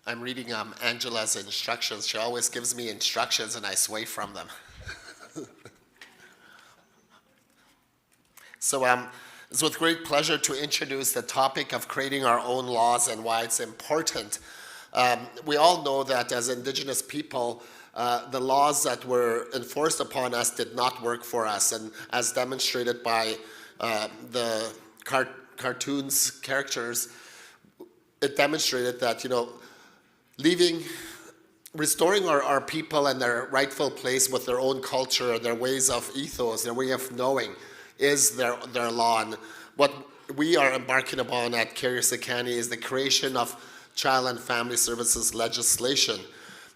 I'm reading Angela's instructions. She always gives me instructions and I sway from them. So it's with great pleasure to introduce the topic of creating our own laws and why it's important. We all know that as Indigenous people, the laws that were enforced upon us did not work for us, and as demonstrated by the cartoons characters, it demonstrated that, restoring our people and their rightful place with their own culture, their ways of ethos, their way of knowing is their law. And what we are embarking upon at Carrier Sekani is the creation of child and family services legislation.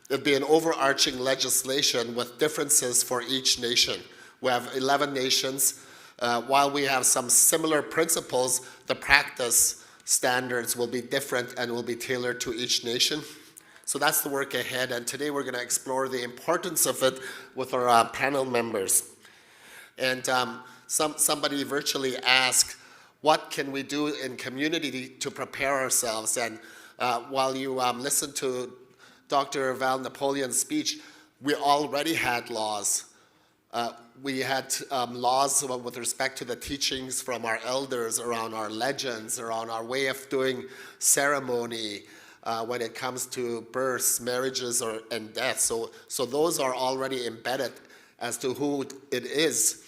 It'd be an overarching legislation with differences for each nation. We have 11 nations. While we have some similar principles, the practice standards will be different and will be tailored to each nation. So that's the work ahead, and today we're going to explore the importance of it with our panel members. And somebody virtually asked, what can we do in community to prepare ourselves? And while you listen to Dr. Val Napoleon's speech, we already had laws. We had laws with respect to the teachings from our elders around our legends, around our way of doing ceremony, when it comes to births, marriages, and deaths. So those are already embedded as to who it is.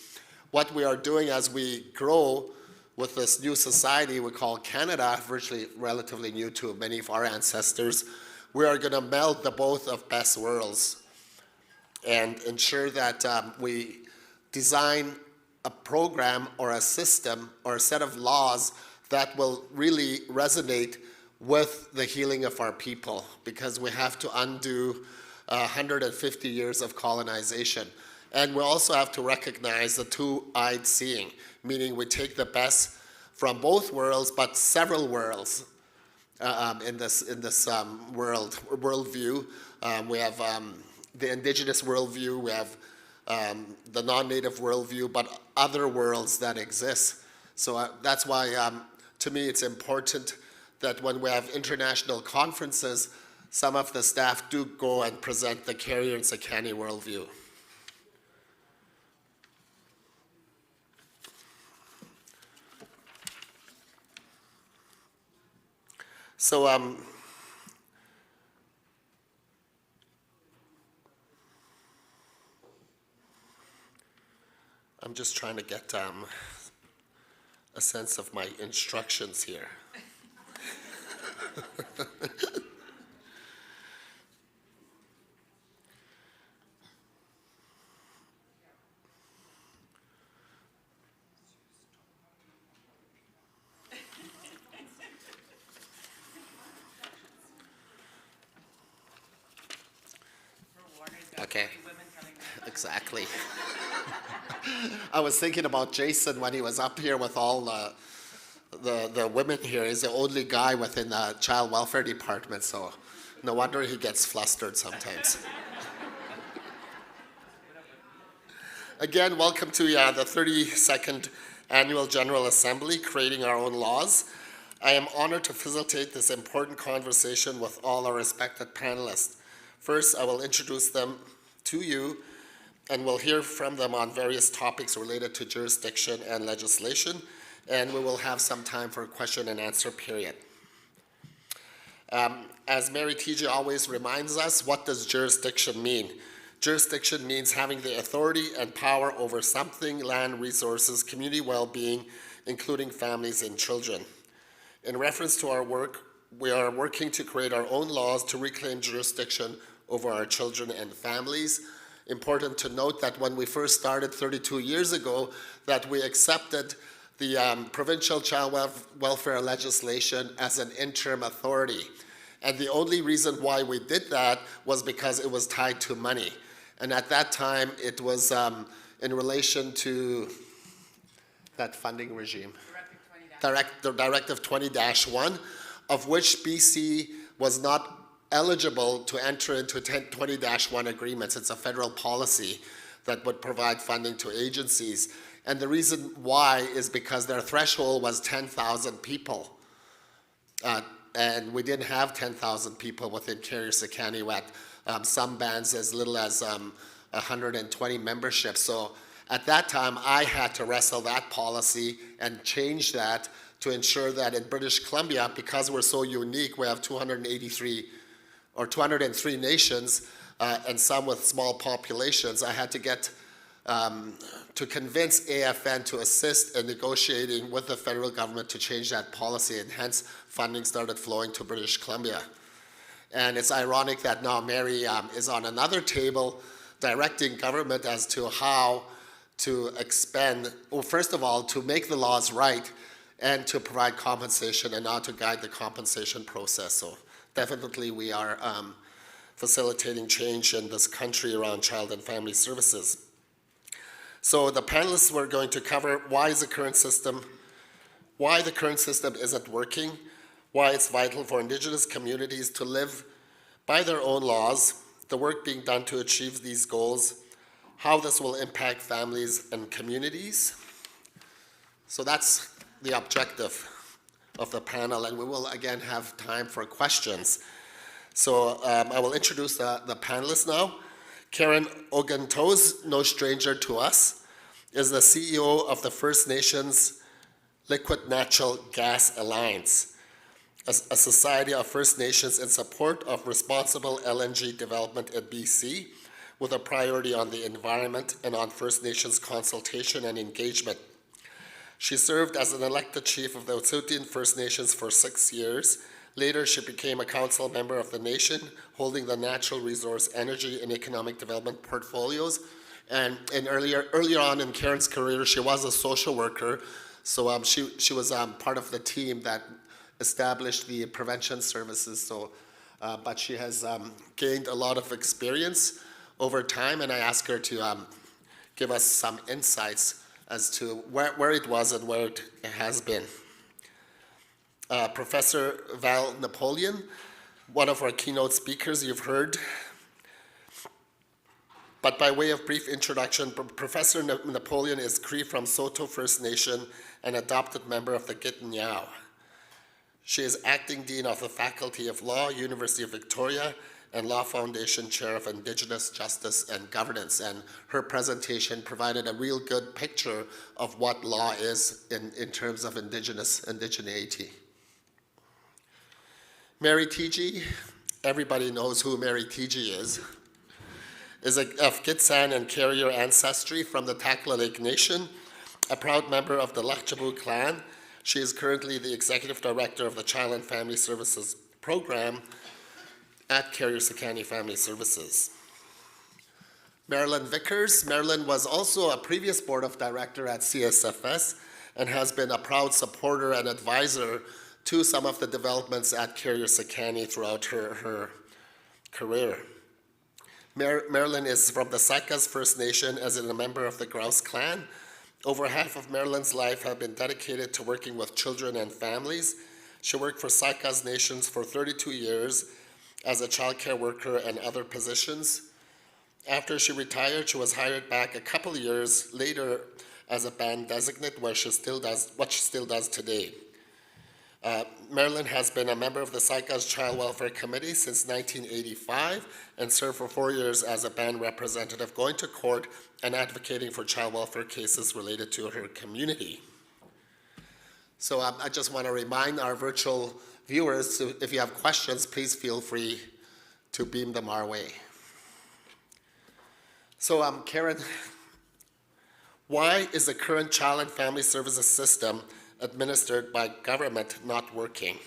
What we are doing as we grow with this new society we call Canada, virtually relatively new to many of our ancestors, we are going to meld the both of best worlds and ensure that we design a program or a system or a set of laws that will really resonate with the healing of our people, because we have to undo 150 years of colonization. And we also have to recognize the two-eyed seeing, meaning we take the best from both worlds, but several worlds in this worldview. We have the Indigenous worldview, we have the non-native worldview, but other worlds that exist. So that's why, to me, it's important that when we have international conferences, some of the staff do go and present the Carrier and Sekani worldview. So I'm just trying to get a sense of my instructions here. Okay, exactly. I was thinking about Jason when he was up here with all the women here. He's the only guy within the child welfare department, so no wonder he gets flustered sometimes. Again, welcome to the 32nd Annual General Assembly, Creating Our Own Laws. I am honored to facilitate this important conversation with all our respected panelists. First, I will introduce them to you, and we'll hear from them on various topics related to jurisdiction and legislation, and we will have some time for a question and answer period. As Mary Teegee always reminds us, what does jurisdiction mean? Jurisdiction means having the authority and power over something, land, resources, community well-being, including families and children. In reference to our work, we are working to create our own laws to reclaim jurisdiction over our children and families. Important to note that when we first started 32 years ago, that we accepted the provincial child welfare legislation as an interim authority. And the only reason why we did that was because it was tied to money. And at that time, it was in relation to that funding regime. Directive 20-1, of which BC was not eligible to enter into 20-1 agreements. It's a federal policy that would provide funding to agencies. And the reason why is because their threshold was 10,000 people and we didn't have 10,000 people within Carrier-Secani. We had some bands as little as 120 memberships. So at that time, I had to wrestle that policy and change that to ensure that in British Columbia, because we're so unique, we have 283 or 203 nations, and some with small populations. I had to get to convince AFN to assist in negotiating with the federal government to change that policy, and hence funding started flowing to British Columbia. And it's ironic that now Mary is on another table directing government as to how to expend, well, first of all, to make the laws right and to provide compensation, and now to guide the compensation process. So definitely we are facilitating change in this country around child and family services. So the panelists were going to cover why the current system isn't working, why it's vital for Indigenous communities to live by their own laws, the work being done to achieve these goals, how this will impact families and communities. So that's the objective of the panel, and we will again have time for questions. So I will introduce the panelists now. Karen Ogen-Teows, no stranger to us, is the CEO of the First Nations Liquid Natural Gas Alliance, a society of First Nations in support of responsible LNG development in BC, with a priority on the environment and on First Nations consultation and engagement. She served as an elected chief of the Wet'suwet'en First Nations for 6 years. Later, she became a council member of the nation, holding the natural resource, energy, and economic development portfolios. And earlier on in Karen's career, she was a social worker. So she was part of the team that established the prevention services. So, but she has gained a lot of experience over time, and I asked her to give us some insights as to where it was and where it has been. Professor Val Napoleon, one of our keynote speakers you've heard. But by way of brief introduction, Professor Napoleon is Cree from Saulteaux First Nation and adopted member of the Ogen-Teows. She is acting Dean of the Faculty of Law, University of Victoria, and Law Foundation Chair of Indigenous Justice and Governance. And her presentation provided a real good picture of what law is in terms of indigeneity. Mary Teegee, everybody knows who Mary Teegee is of Gitxsan and Carrier ancestry from the Takla Lake Nation, a proud member of the Lakchabu clan. She is currently the Executive Director of the Child and Family Services Program at Carrier-Secani Family Services. Marilyn Vickers. Marilyn was also a previous board of director at CSFS and has been a proud supporter and advisor to some of the developments at Carrier-Secani throughout her career. Marilyn is from the Saik'uz First Nation, as in a member of the Grouse clan. Over half of Marilyn's life have been dedicated to working with children and families. She worked for Saik'uz Nations for 32 years as a childcare worker and other positions. After she retired, she was hired back a couple years later as a band designate, what she still does today. Marilyn has been a member of the Saik'uz Child Welfare Committee since 1985 and served for 4 years as a band representative, going to court and advocating for child welfare cases related to her community. So I just want to remind our virtual viewers, if you have questions, please feel free to beam them our way. So Karen, why is the current child and family services system administered by government not working?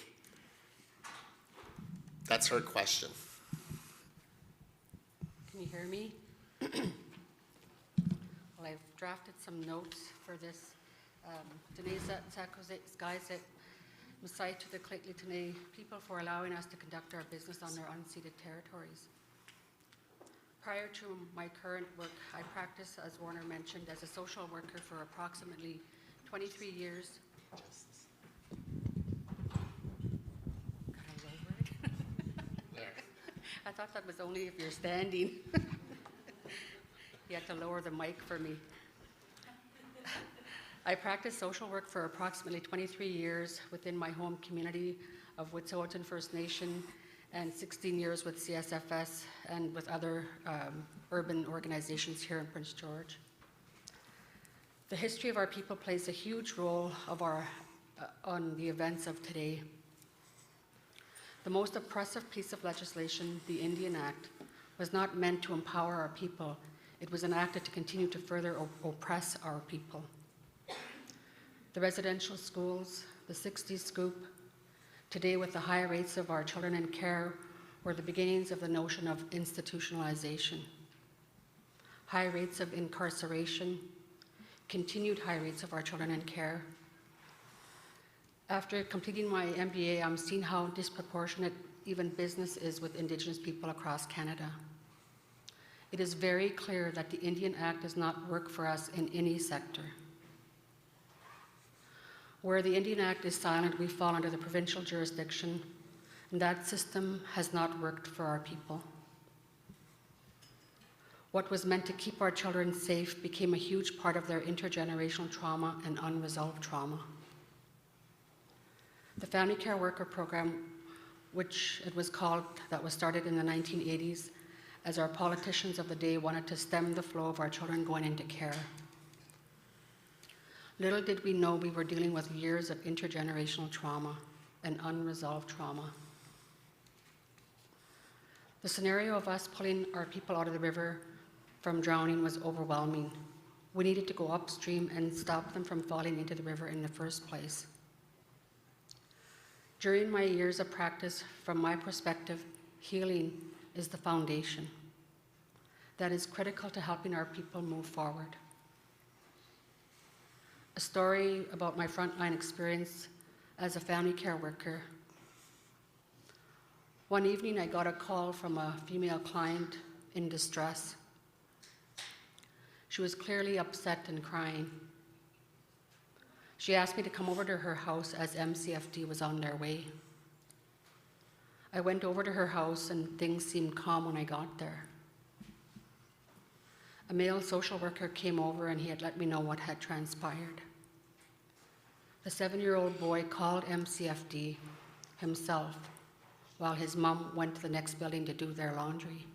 That's her question. Can you hear me? Well, I've drafted some notes for this. Saik'uz guys at Masai to the Clickly people for allowing us to conduct our business on their unceded territories. Prior to my current work, I practiced, as Warner mentioned, as a social worker for approximately 23 years. I thought that was only if you're standing. You had to lower the mic for me. I practiced social work for approximately 23 years within my home community of Wet'suwet'en First Nation and 16 years with CSFS and with other urban organizations here in Prince George. The history of our people plays a huge role on the events of today. The most oppressive piece of legislation, the Indian Act, was not meant to empower our people. It was enacted to continue to further oppress our people. The residential schools, the 60s scoop, today with the high rates of our children in care, were the beginnings of the notion of institutionalization. High rates of incarceration, continued high rates of our children in care. After completing my MBA, I'm seeing how disproportionate even business is with Indigenous people across Canada. It is very clear that the Indian Act does not work for us in any sector. Where the Indian Act is silent, we fall under the provincial jurisdiction, and that system has not worked for our people. What was meant to keep our children safe became a huge part of their intergenerational trauma and unresolved trauma. The Family Care Worker Program, which it was called, that was started in the 1980s, as our politicians of the day wanted to stem the flow of our children going into care. Little did we know we were dealing with years of intergenerational trauma and unresolved trauma. The scenario of us pulling our people out of the river from drowning was overwhelming. We needed to go upstream and stop them from falling into the river in the first place. During my years of practice, from my perspective, healing is the foundation that is critical to helping our people move forward. A story about my frontline experience as a family care worker. One evening, I got a call from a female client in distress. She was clearly upset and crying. She asked me to come over to her house as MCFD was on their way. I went over to her house and things seemed calm when I got there. A male social worker came over and he had let me know what had transpired. The 7-year-old boy called MCFD himself while his mom went to the next building to do their laundry.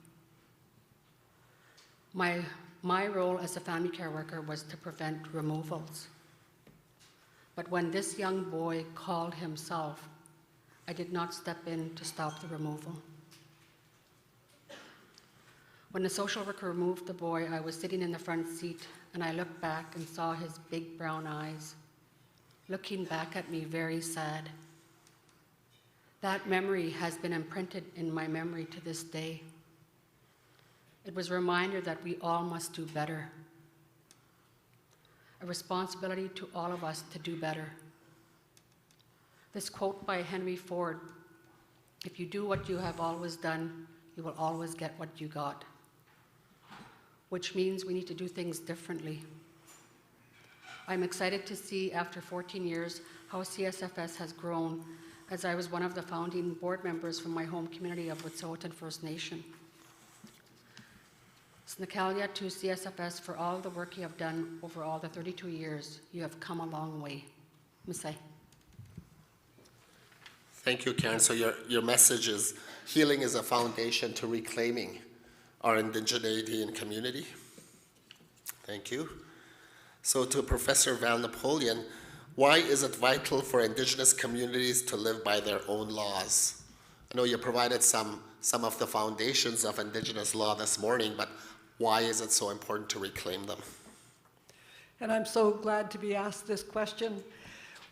My role as a family care worker was to prevent removals. But when this young boy called himself, I did not step in to stop the removal. When the social worker removed the boy, I was sitting in the front seat and I looked back and saw his big brown eyes, looking back at me very sad. That memory has been imprinted in my memory to this day. It was a reminder that we all must do better. A responsibility to all of us to do better. This quote by Henry Ford, "If you do what you have always done, you will always get what you got," which means we need to do things differently. I'm excited to see, after 14 years, how CSFS has grown, as I was one of the founding board members from my home community of Wet'suwet'en First Nation. Snakalia to CSFS for all the work you have done over all the 32 years. You have come a long way. Misai. Thank you, Karen. So your message is healing is a foundation to reclaiming our indigeneity and community. Thank you. So to Professor Val Napoleon, why is it vital for Indigenous communities to live by their own laws? I know you provided some of the foundations of Indigenous law this morning, but why is it so important to reclaim them? And I'm so glad to be asked this question.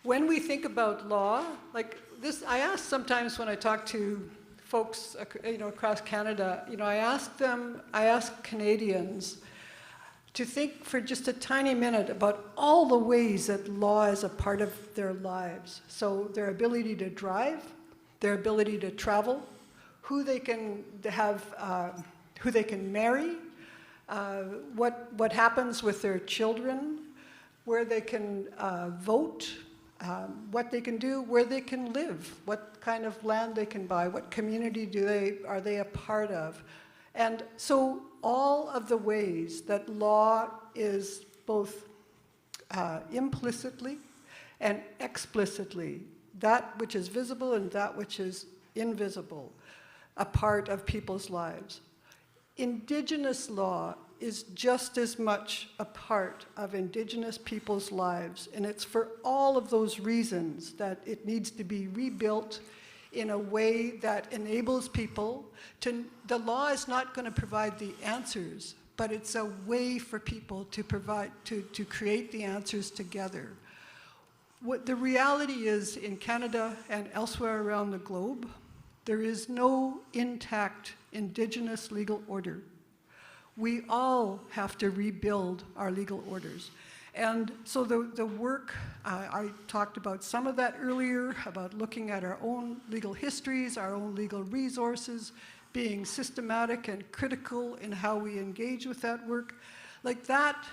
When we think about law, like this, I ask sometimes when I talk to folks, across Canada, I ask Canadians to think for just a tiny minute about all the ways that law is a part of their lives. So their ability to drive, their ability to travel, who they can have, who they can marry, what happens with their children, where they can vote, what they can do, where they can live, what kind of land they can buy, what community are they a part of. And so all of the ways that law is both implicitly and explicitly that which is visible and that which is invisible, a part of people's lives. Indigenous law is just as much a part of Indigenous people's lives, and it's for all of those reasons that it needs to be rebuilt in a way that enables people to, the law is not going to provide the answers, but it's a way for people to provide, to create the answers together. What the reality is in Canada and elsewhere around the globe, there is no intact Indigenous legal order. We all have to rebuild our legal orders. And so the work, I talked about some of that earlier, about looking at our own legal histories, our own legal resources, being systematic and critical in how we engage with that work. Like that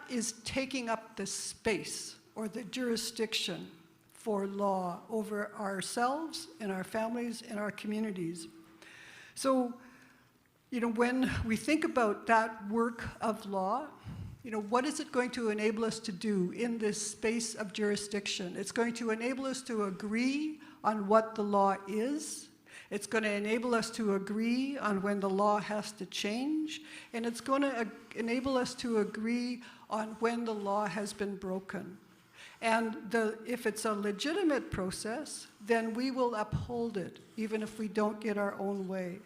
is taking up the space or the jurisdiction for law over ourselves and our families and our communities. So, you know, when we think about that work of law, you know, what is it going to enable us to do in this space of jurisdiction? It's going to enable us to agree on what the law is. It's going to enable us to agree on when the law has to change. And it's going to enable us to agree on when the law has been broken. And if it's a legitimate process, then we will uphold it, even if we don't get our own way.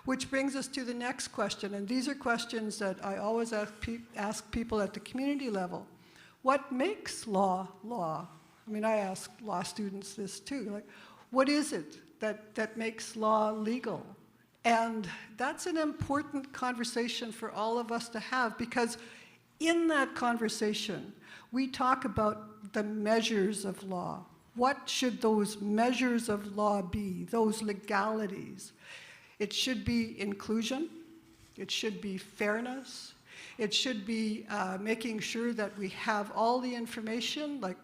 Which brings us to the next question, and these are questions that I always ask people at the community level. What makes law law? I mean, I ask law students this too. Like, what is it that makes law legal? And that's an important conversation for all of us to have, because in that conversation, we talk about the measures of law. What should those measures of law be, those legalities? It should be inclusion, it should be fairness, it should be making sure that we have all the information, like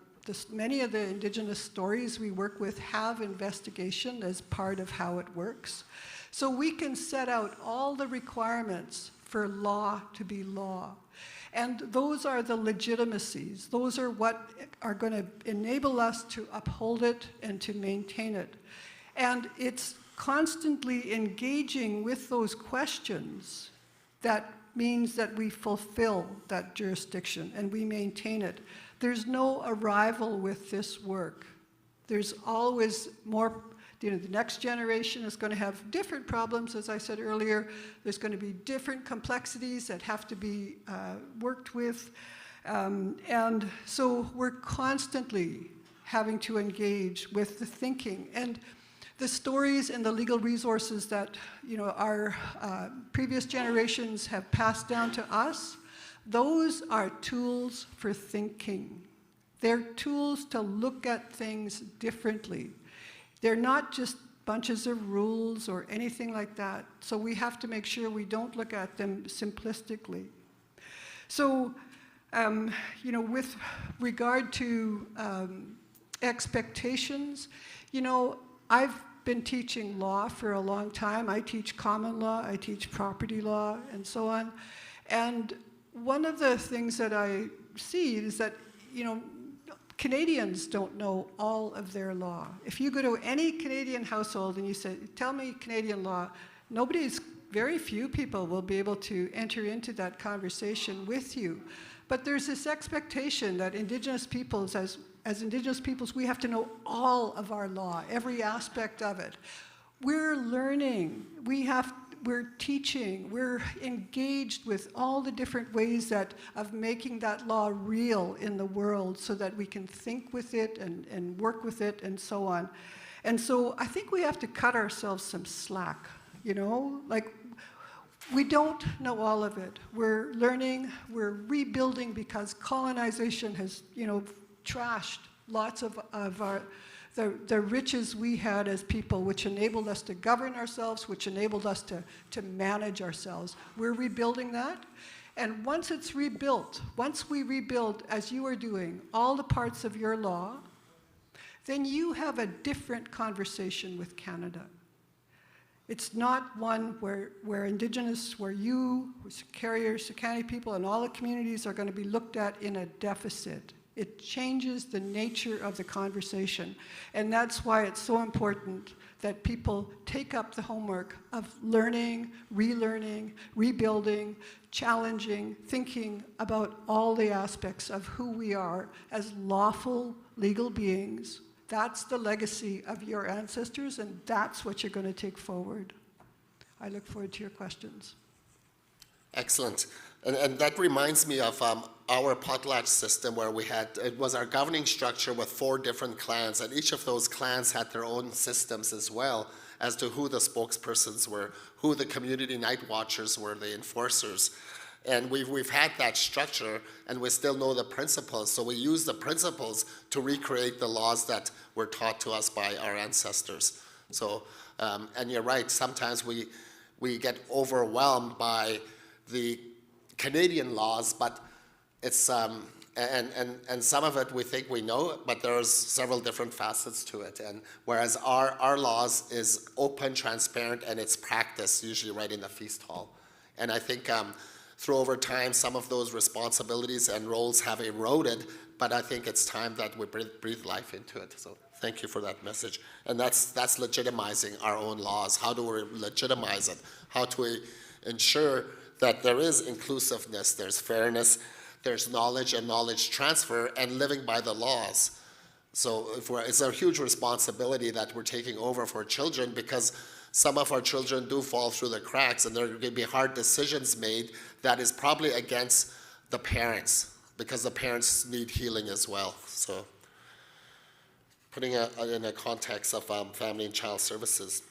many of the Indigenous stories we work with have investigation as part of how it works. So we can set out all the requirements for law to be law. And those are the legitimacies. Those are what are going to enable us to uphold it and to maintain it. And it's constantly engaging with those questions that means that we fulfill that jurisdiction and we maintain it. There's no arrival with this work. There's always more, you know, the next generation is going to have different problems, as I said earlier. There's going to be different complexities that have to be worked with. And so we're constantly having to engage with the thinking. And the stories and the legal resources that, you know, our previous generations have passed down to us, those are tools for thinking. They're tools to look at things differently. They're not just bunches of rules or anything like that. So we have to make sure we don't look at them simplistically. So, you know, with regard to expectations, you know, I've been teaching law for a long time. I teach common law, I teach property law, and so on. And one of the things that I see is that, you know, Canadians don't know all of their law. If you go to any Canadian household and you say, tell me Canadian law, very few people will be able to enter into that conversation with you. But there's this expectation that Indigenous peoples, as Indigenous peoples, we have to know all of our law, every aspect of it. We're learning, we're teaching, we're engaged with all the different ways of making that law real in the world so that we can think with it and work with it and so on. And so I think we have to cut ourselves some slack, you know? Like, we don't know all of it. We're learning, we're rebuilding because colonization has, you know, trashed lots of the riches we had as people, which enabled us to govern ourselves, which enabled us to manage ourselves. We're rebuilding that. And once it's rebuilt, once we rebuild, as you are doing, all the parts of your law, then you have a different conversation with Canada. It's not one where Indigenous, where you, Carrier, Sakani people, and all the communities are going to be looked at in a deficit. It changes the nature of the conversation. And that's why it's so important that people take up the homework of learning, relearning, rebuilding, challenging, thinking about all the aspects of who we are as lawful legal beings. That's the legacy of your ancestors, and that's what you're going to take forward. I look forward to your questions. Excellent. And that reminds me of our potlatch system where it was our governing structure with 4 different clans, and each of those clans had their own systems as well as to who the spokespersons were, who the community night watchers were, the enforcers. And we've had that structure, and we still know the principles, so we use the principles to recreate the laws that were taught to us by our ancestors. So, and you're right, sometimes we get overwhelmed by the Canadian laws, but it's, and some of it we think we know, but there's several different facets to it. And whereas our laws is open, transparent, and it's practiced usually right in the feast hall. And I think through over time, some of those responsibilities and roles have eroded, but I think it's time that we breathe life into it. So thank you for that message. And that's legitimizing our own laws. How do we legitimize it? How do we ensure that there is inclusiveness, there's fairness, there's knowledge and knowledge transfer, and living by the laws. So it's a huge responsibility that we're taking over for children, because some of our children do fall through the cracks, and there are going to be hard decisions made that is probably against the parents, because the parents need healing as well. So putting it in a context of family and child services.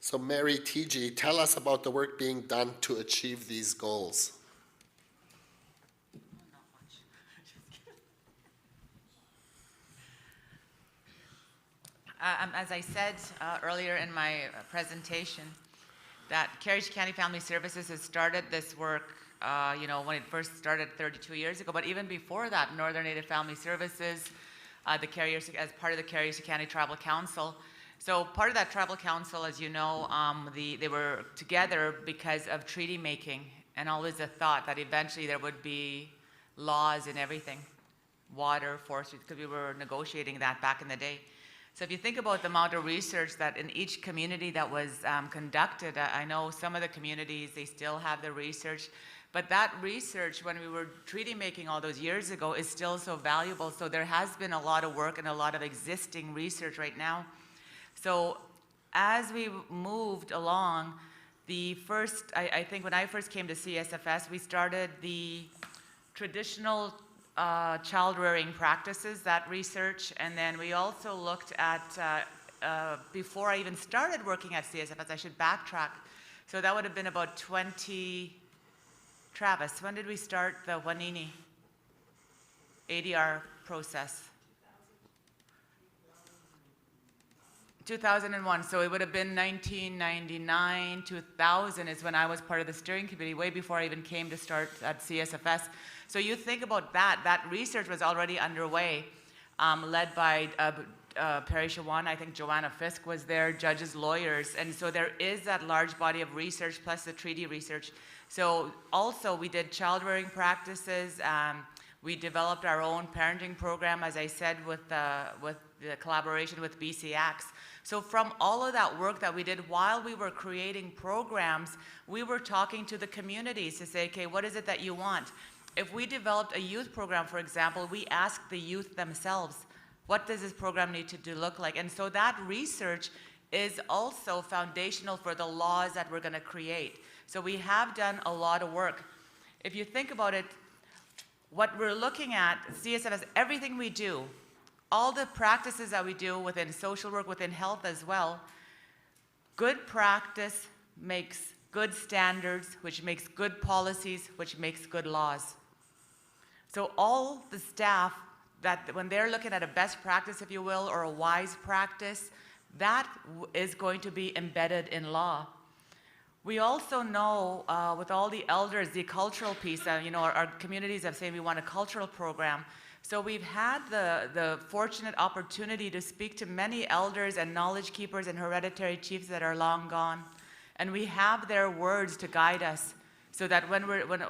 So Mary Teegee, tell us about the work being done to achieve these goals. Not much. As I said earlier in my presentation, that Carriage County Family Services has started this work, when it first started 32 years ago. But even before that, Northern Native Family Services, as part of the Carriage County Tribal Council. So part of that Tribal Council, as you know, they were together because of treaty making, and always a thought that eventually there would be laws in everything, water, forestry, because we were negotiating that back in the day. So if you think about the amount of research that in each community that was conducted, I know some of the communities, they still have the research, but that research when we were treaty making all those years ago is still so valuable. So there has been a lot of work and a lot of existing research right now. So as we moved along, I think when I first came to CSFS, we started the traditional child rearing practices, that research, and then we also looked at, before I even started working at CSFS, I should backtrack. So that would have been about Travis, when did we start the Wanini ADR process? 2001, so it would have been 1999, 2000 is when I was part of the steering committee, way before I even came to start at CSFS. So you think about that research was already underway, led by Perry Shawan, I think Joanna Fisk was there, judges, lawyers, and so there is that large body of research plus the treaty research. So also we did child rearing practices, we developed our own parenting program, as I said, with the collaboration with BC Acts. So from all of that work that we did while we were creating programs, we were talking to the communities to say, okay, what is it that you want? If we developed a youth program, for example, we asked the youth themselves, what does this program need to look like? And so that research is also foundational for the laws that we're going to create. So we have done a lot of work. If you think about it, what we're looking at, CSFS, everything we do, all the practices that we do within social work, within health as well, good practice makes good standards, which makes good policies, which makes good laws. So all the staff, that when they're looking at a best practice, if you will, or a wise practice, that is going to be embedded in law. We also know with all the elders, the cultural piece, our communities have said we want a cultural program. So we've had the fortunate opportunity to speak to many elders and knowledge keepers and hereditary chiefs that are long gone. And we have their words to guide us. So that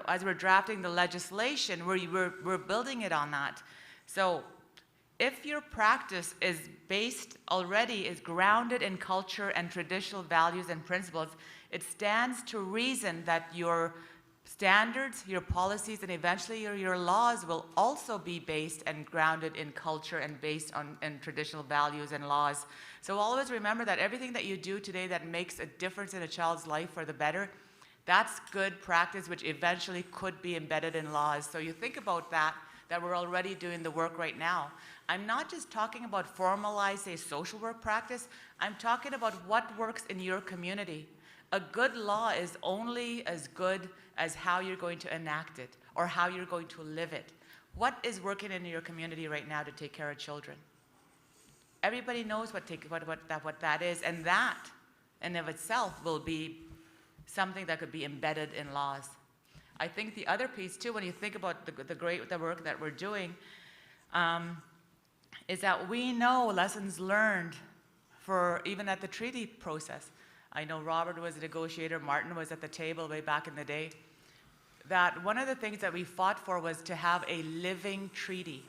as we're drafting the legislation, we're building it on that. So if your practice is grounded in culture and traditional values and principles, it stands to reason that your standards, your policies, and eventually your laws will also be based and grounded in culture and based on traditional values and laws. So always remember that everything that you do today that makes a difference in a child's life for the better, that's good practice, which eventually could be embedded in laws. So you think about that we're already doing the work right now. I'm not just talking about formalized, say, social work practice. I'm talking about what works in your community. A good law is only as good as how you're going to enact it or how you're going to live it. What is working in your community right now to take care of children? Everybody knows what that is, and that in of itself will be something that could be embedded in laws. I think the other piece too, when you think about the work that we're doing, is that we know lessons learned for even at the treaty process. I know Robert was a negotiator, Martin was at the table way back in the day, that one of the things that we fought for was to have a living treaty.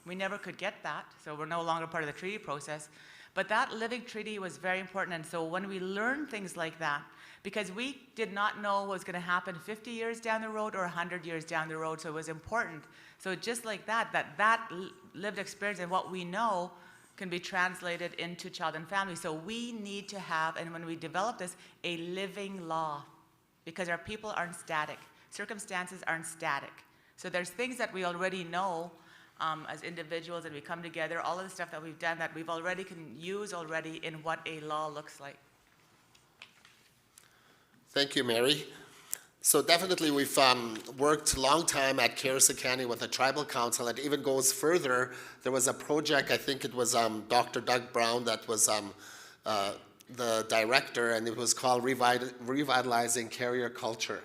We never could get that, so we're no longer part of the treaty process. But that living treaty was very important, and so when we learn things like that, because we did not know what was going to happen 50 years down the road or 100 years down the road, so it was important. So just like that lived experience and what we know can be translated into child and family. So we need to have, and when we develop this, a living law, because our people aren't static. Circumstances aren't static. So there's things that we already know as individuals, and we come together, all of the stuff that we've done that we've already can use already in what a law looks like. Thank you, Mary. So definitely we've worked a long time at Carissa County with the Tribal Council. It even goes further. There was a project, I think it was Dr. Doug Brown that was the director, and it was called Revitalizing Carrier Culture,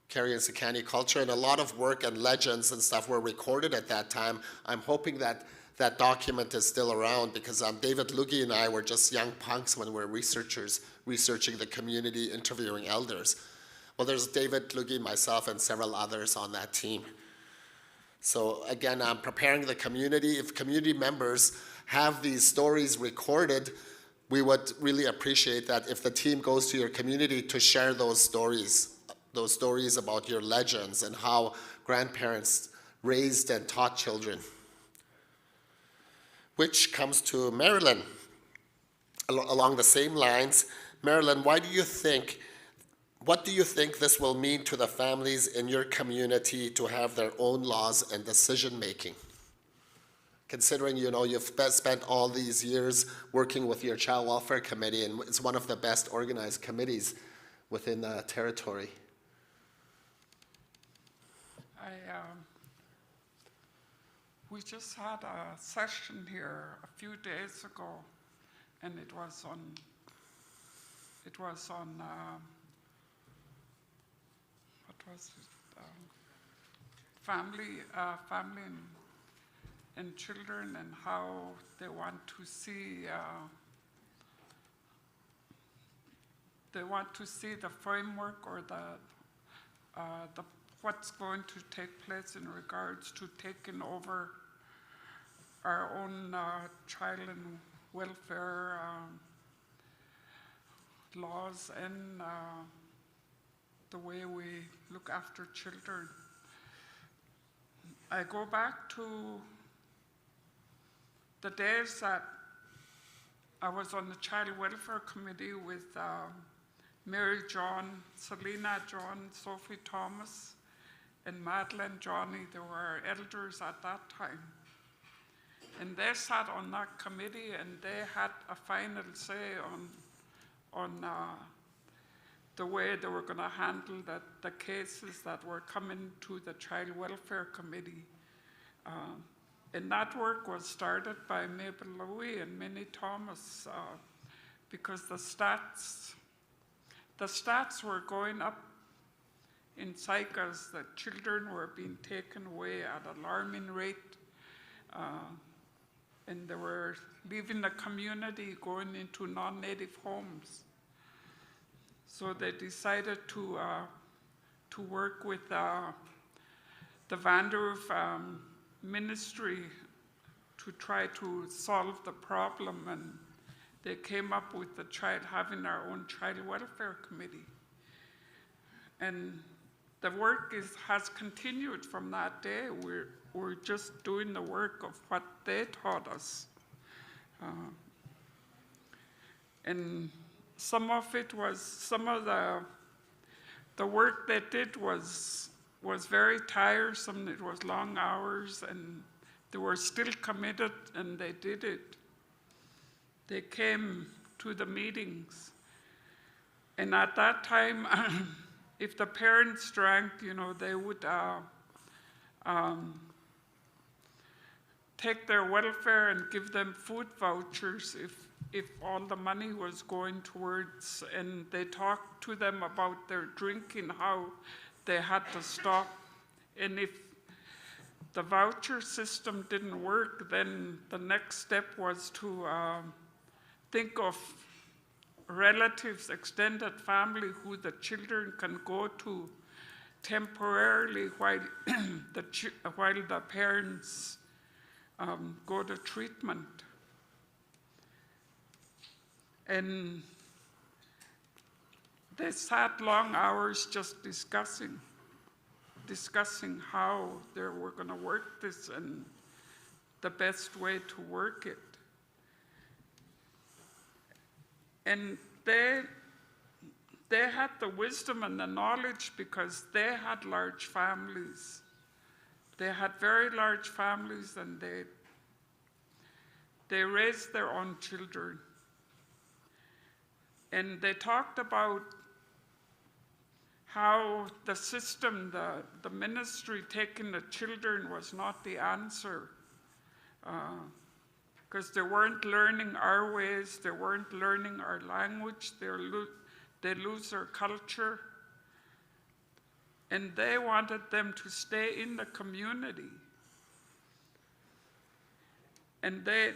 Carissa County Culture, and a lot of work and legends and stuff were recorded at that time. I'm hoping that that document is still around, because David Lugie and I were just young punks when we were researchers, researching the community, interviewing elders. Well, there's David Lugie, myself, and several others on that team. So again, I'm preparing the community. If community members have these stories recorded, we would really appreciate that if the team goes to your community to share those stories about your legends and how grandparents raised and taught children. Which comes to Marilyn. Along the same lines, Marilyn, what do you think this will mean to the families in your community to have their own laws and decision making? Considering, you've spent all these years working with your Child Welfare Committee, and it's one of the best organized committees within the territory. We just had a session here a few days ago, and it was on what was it? Family and children, and how they want to see the framework or the what's going to take place in regards to taking over our own child and welfare laws and the way we look after children. I go back to the days that I was on the Child Welfare Committee with Mary John, Selena John, Sophie Thomas, and Madeline Johnny. They were elders at that time. And they sat on that committee, and they had a final say on the way they were going to handle the cases that were coming to the Child Welfare Committee. And that work was started by Mabel Louie and Minnie Thomas, because the stats were going up in Saik'uz, that children were being taken away at an alarming rate, and they were leaving the community, going into non-native homes. So they decided to to work with the Vanderhoof ministry to try to solve the problem, and they came up with the child having our own child welfare committee. And the work has continued from that day. We're just doing the work of what they taught us. And some of the work they did was very tiresome. It was long hours, and they were still committed, and they did it. They came to the meetings. And at that time, if the parents drank, they would take their welfare and give them food vouchers if all the money was going towards, and they talked to them about their drinking, how they had to stop. And if the voucher system didn't work, then the next step was to think of relatives, extended family, who the children can go to temporarily while the parents go to treatment. And they sat long hours just discussing how they were going to work this and the best way to work it. And they had the wisdom and the knowledge because they had large families. They had very large families, and they raised their own children. And they talked about how the system, the ministry taking the children was not the answer. Because they weren't learning our ways, they weren't learning our language, they lose their culture. And they wanted them to stay in the community. And they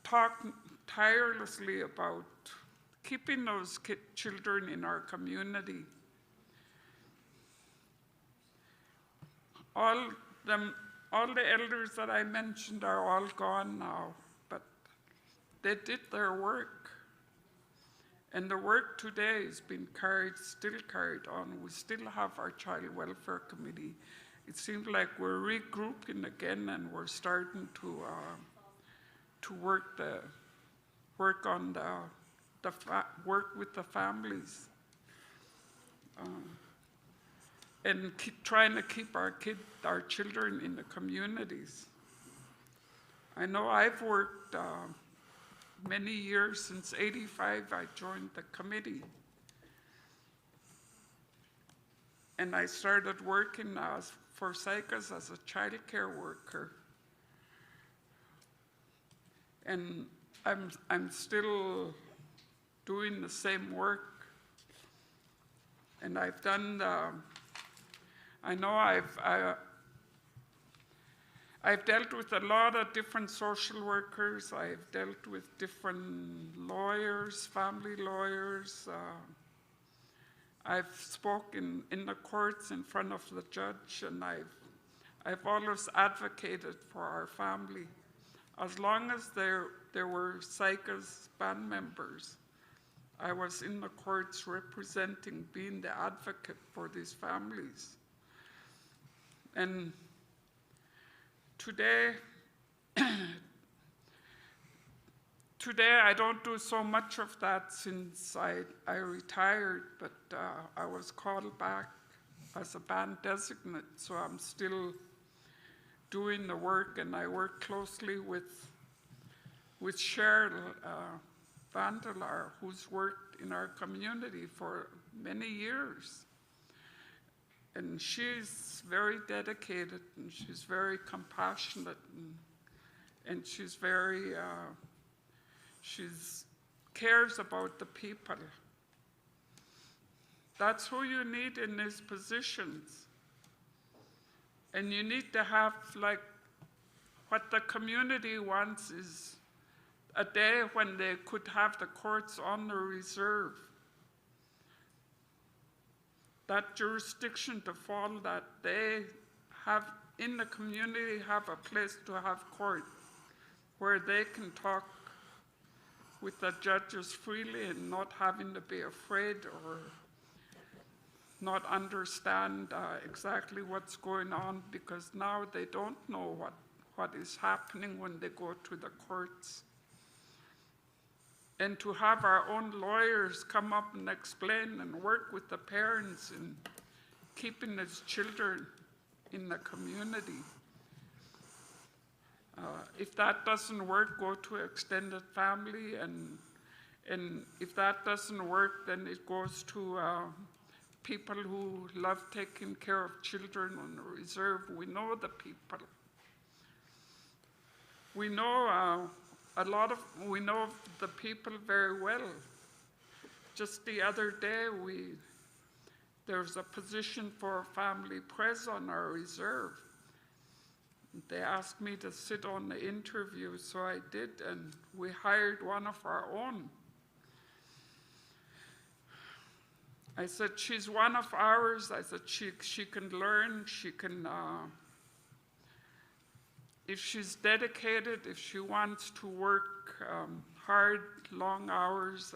talked tirelessly about keeping those children in our community. All the elders that I mentioned are all gone now, but they did their work. And the work today is being still carried on. We still have our Child Welfare Committee. It seems like we're regrouping again, and we're starting to work on the work with the families, and trying to keep our children in the communities. I know I've worked many years. Since '85, I joined the committee. And I started working for Saik'uz as a child care worker. And I'm still doing the same work. And I've done I've dealt with a lot of different social workers. I've dealt with different lawyers, family lawyers. I've spoken in the courts in front of the judge, and I've always advocated for our family. As long as there were Saik'uz band members, I was in the courts representing, being the advocate for these families. And today I don't do so much of that since I retired, but I was called back as a band designate, so I'm still doing the work, and I work closely with Cheryl Vandelar, who's worked in our community for many years. And she's very dedicated, and she's very compassionate, and she's very, cares about the people. That's who you need in these positions. And you need to have, like, what the community wants is a day when they could have the courts on the reserve. that jurisdiction to fall, that they have, in the community, have a place to have court where they can talk with the judges freely and not having to be afraid or not understand exactly what's going on, because now they don't know what is happening when they go to the courts. And to have our own lawyers come up and explain and work with the parents in keeping these children in the community. If that doesn't work, go to extended family, and if that doesn't work, then it goes to people who love taking care of children on the reserve. We know the people. We know we know the people very well. Just the other day, there's a position for a family pres on our reserve. They asked me to sit on the interview, so I did, and we hired one of our own. I said, she's one of ours. I said, she can learn, she can, if she's dedicated, if she wants to work hard, long hours,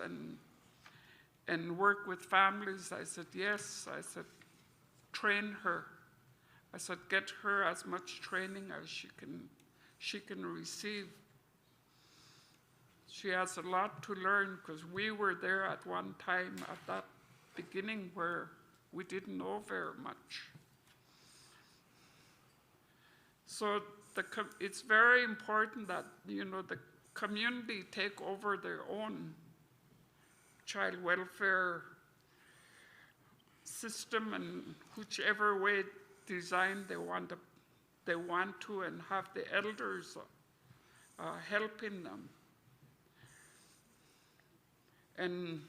and work with families, I said, yes. I said, train her. I said, get her as much training as she can receive. She has a lot to learn, because we were there at one time at that beginning where we didn't know very much. So it's very important that, the community take over their own child welfare system, and whichever way design they want to, and have the elders helping them. And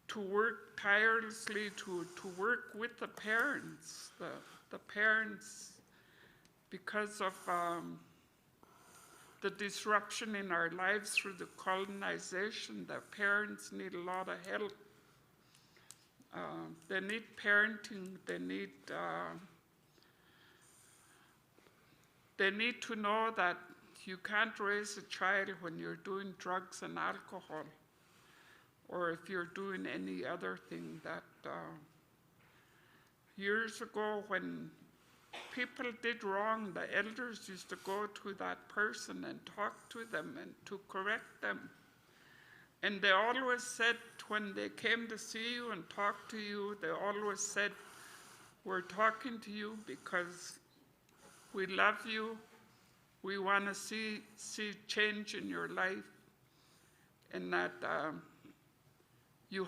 to work tirelessly to work with the parents. The parents, because of the disruption in our lives through the colonization, the parents need a lot of help. They need parenting, they need to know that you can't raise a child when you're doing drugs and alcohol, or if you're doing any other thing. That years ago, when people did wrong, the elders used to go to that person and talk to them and to correct them. And they always said, when they came to see you and talk to you, they always said, we're talking to you because we love you, we want to see change in your life, and that you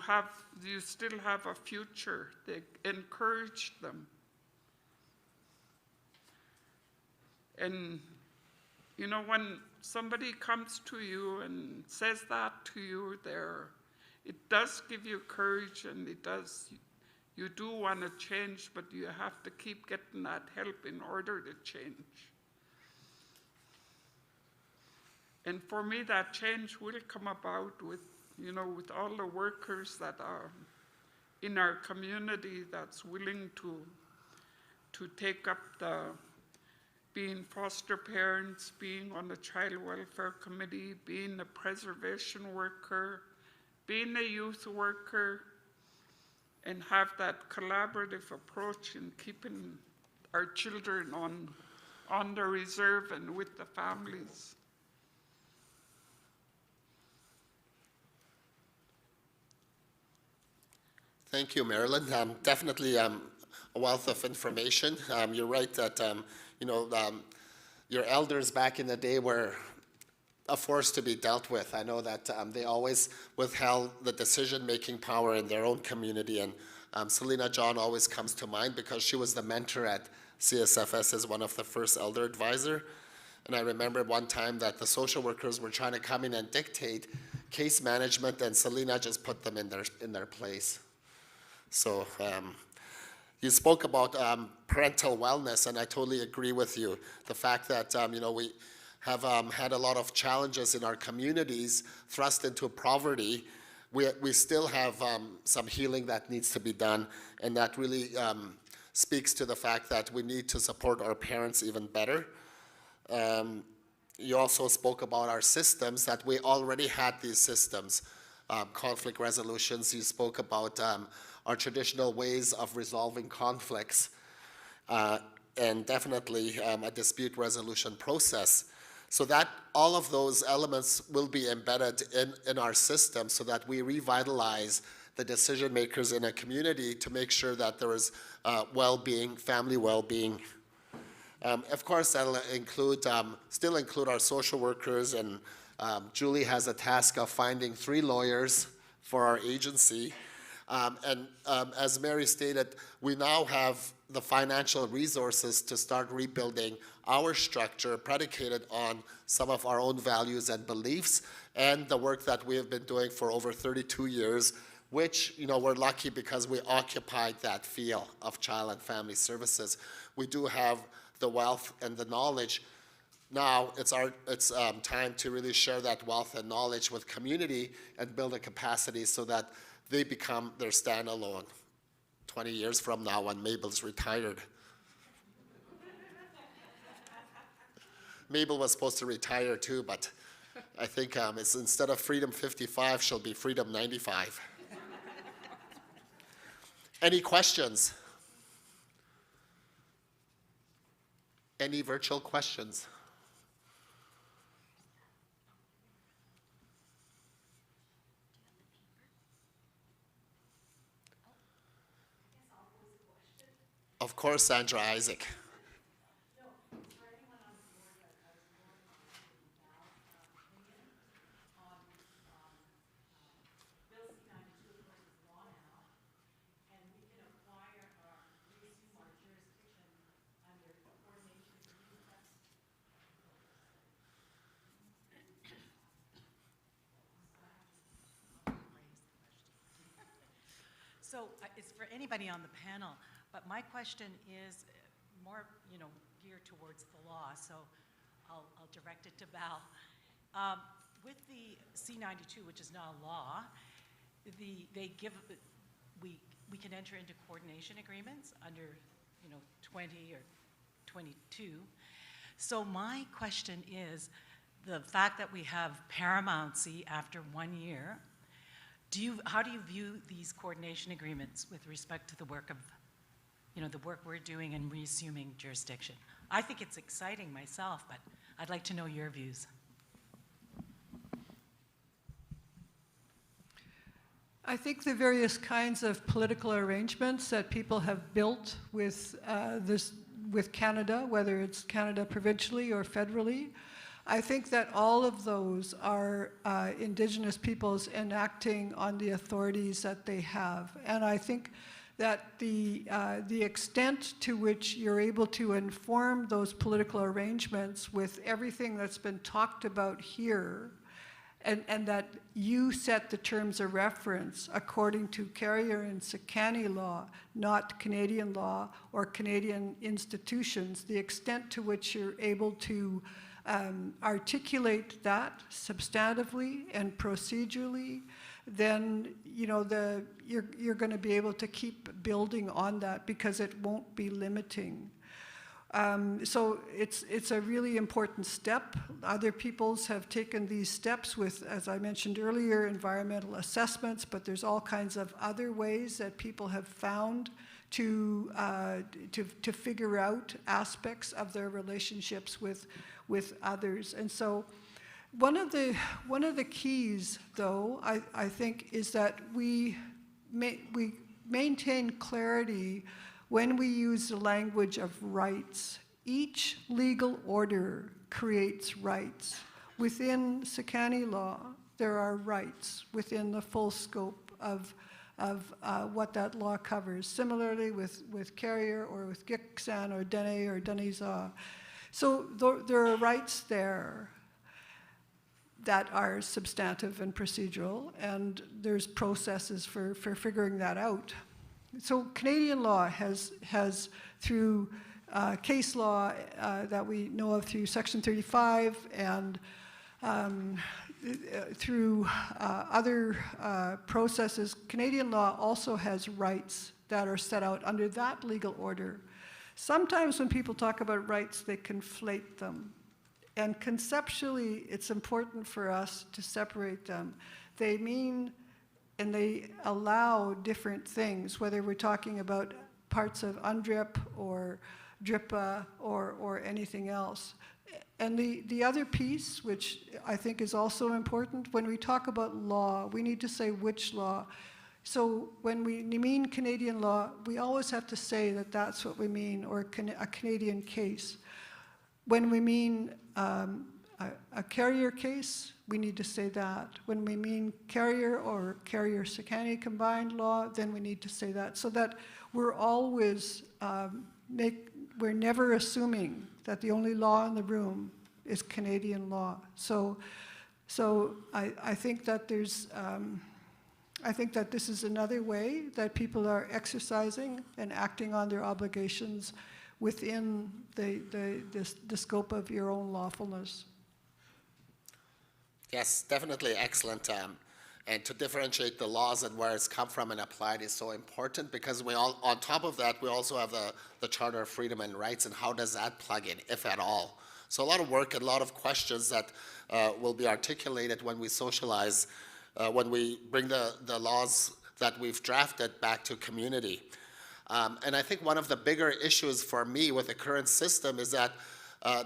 still have a future. They encouraged them. And when somebody comes to you and says that to you, it does give you courage, and you do want to change, but you have to keep getting that help in order to change. And for me, that change will come about with all the workers that are in our community that's willing to take up being foster parents, being on the child welfare committee, being a preservation worker, being a youth worker, and have that collaborative approach in keeping our children on the reserve and with the families. Thank you, Marilyn. Definitely a wealth of information. You're right that your elders back in the day were a force to be dealt with. I know that they always withheld the decision-making power in their own community, and Selena John always comes to mind because she was the mentor at CSFS as one of the first elder advisor. And I remember one time that the social workers were trying to come in and dictate case management, and Selena just put them in their place. So you spoke about parental wellness, and I totally agree with you. The fact that we have had a lot of challenges in our communities, thrust into poverty, we still have some healing that needs to be done, and that really speaks to the fact that we need to support our parents even better. You also spoke about our systems, that we already had these systems, conflict resolutions. You spoke about our traditional ways of resolving conflicts, and definitely a dispute resolution process. So that all of those elements will be embedded in our system so that we revitalize the decision makers in a community to make sure that there is well-being, family well-being. Of course, that'll still include our social workers, and Julie has a task of finding 3 lawyers for our agency. As Mary stated, we now have the financial resources to start rebuilding our structure predicated on some of our own values and beliefs, and the work that we have been doing for over 32 years, which, we're lucky because we occupied that field of child and family services. We do have the wealth and the knowledge. Now it's time to really share that wealth and knowledge with community and build a capacity so that they become their standalone 20 years from now when Mabel's retired. Mabel was supposed to retire too, but I think it's instead of Freedom 55, she'll be Freedom 95. Any questions? Any virtual questions? Of course, Sandra Isaac. So it's for anybody on the panel, but my question is more, geared towards the law, so I'll direct it to Val. With the C92, which is not a law, we can enter into coordination agreements under, 20 or 22. So my question is, the fact that we have paramountcy after 1 year, how do you view these coordination agreements with respect to the work of, the work we're doing in reassuming jurisdiction? I think it's exciting myself, but I'd like to know your views. I think the various kinds of political arrangements that people have built with with Canada, whether it's Canada provincially or federally, I think that all of those are Indigenous peoples enacting on the authorities that they have. And I think that the extent to which you're able to inform those political arrangements with everything that's been talked about here, and that you set the terms of reference according to Carrier and Saik'uz law, not Canadian law or Canadian institutions, the extent to which you're able to articulate that substantively and procedurally, then you're going to be able to keep building on that because it won't be limiting. So it's a really important step. Other peoples have taken these steps with, as I mentioned earlier, environmental assessments, but there's all kinds of other ways that people have found to figure out aspects of their relationships with others. And so one of the keys, though, I think, is that we maintain clarity when we use the language of rights. Each legal order creates rights. Within Saik'uz law, there are rights within the full scope of what that law covers. Similarly with Carrier or with Giksan or Dene or Deniza. So there are rights there that are substantive and procedural, and there's processes for figuring that out. So Canadian law has through case law that we know of through Section 35 and through other processes, Canadian law also has rights that are set out under that legal order. Sometimes when people talk about rights, they conflate them. And conceptually, it's important for us to separate them. They mean and they allow different things, whether we're talking about parts of UNDRIP or DRIPA or anything else. And the other piece, which I think is also important, when we talk about law, we need to say which law. So when we mean Canadian law, we always have to say that that's what we mean, or a Canadian case. When we mean a carrier case, we need to say that. When we mean carrier or carrier-Sekani combined law, then we need to say that. So that we're always, we're never assuming that the only law in the room is Canadian law. So I think that there's, I think that this is another way that people are exercising and acting on their obligations within the scope of your own lawfulness. Yes, definitely excellent. And to differentiate the laws and where it's come from and applied is so important, because we all, on top of that, we also have the Charter of Freedom and Rights, and how does that plug in, if at all? So a lot of work and a lot of questions that will be articulated when we socialize, when we bring the laws that we've drafted back to community. And I think one of the bigger issues for me with the current system is that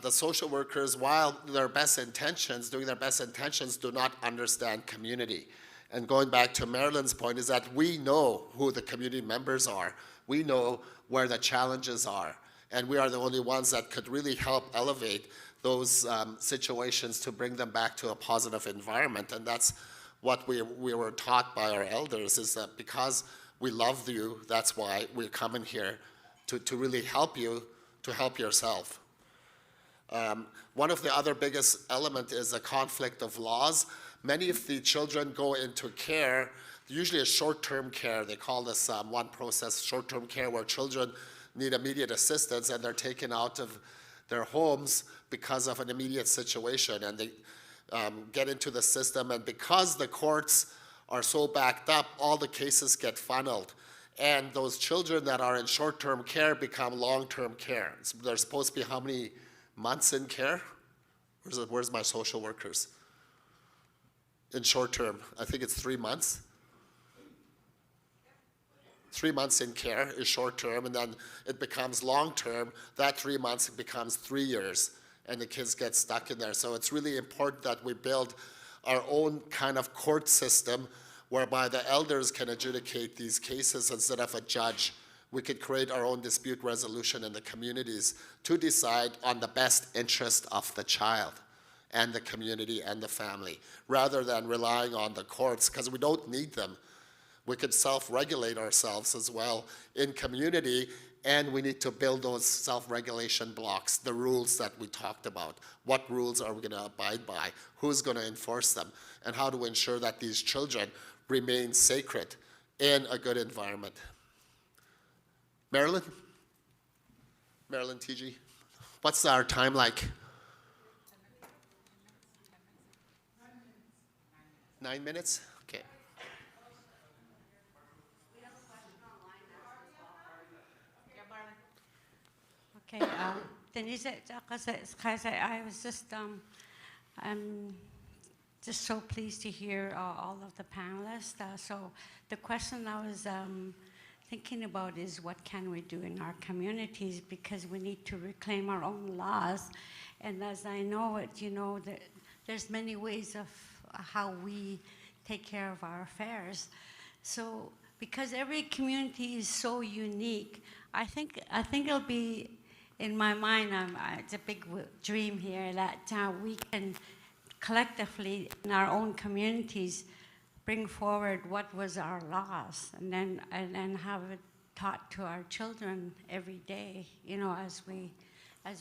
the social workers, while doing their best intentions, do not understand community. And going back to Marilyn's point is that we know who the community members are. We know where the challenges are. And we are the only ones that could really help elevate those situations to bring them back to a positive environment. And that's what we were taught by our elders, is that because we love you, that's why we're coming here to really help you, to help yourself. One of the other biggest element is the conflict of laws. Many of the children go into care, usually a short-term care. They call this one process short-term care, where children need immediate assistance and they're taken out of their homes because of an immediate situation, and they get into the system, and because the courts are so backed up, all the cases get funneled. And those children that are in short-term care become long-term care. They're supposed to be how many months in care? Where's my social workers? In short-term, I think it's 3 months. 3 months in care is short-term, and then it becomes long-term. That 3 months becomes 3 years, and the kids get stuck in there. So it's really important that we build our own kind of court system whereby the elders can adjudicate these cases instead of a judge. We could create our own dispute resolution in the communities to decide on the best interest of the child and the community and the family, rather than relying on the courts, because we don't need them. We could self-regulate ourselves as well in community, and we need to build those self-regulation blocks, the rules that we talked about. What rules are we going to abide by? Who's going to enforce them? And how do we ensure that these children remain sacred in a good environment? Marilyn? Marilyn, Teegee? What's our time like? 9 minutes? Okay. Okay, Denise, I was just so pleased to hear all of the panelists. So the question I was thinking about is, what can we do in our communities, because we need to reclaim our own laws. And as I know it, you know, there's many ways of how we take care of our affairs. So because every community is so unique, I think it'll be, in my mind, it's a big dream here that we can collectively in our own communities bring forward what was our loss, and then have it taught to our children every day. You know, as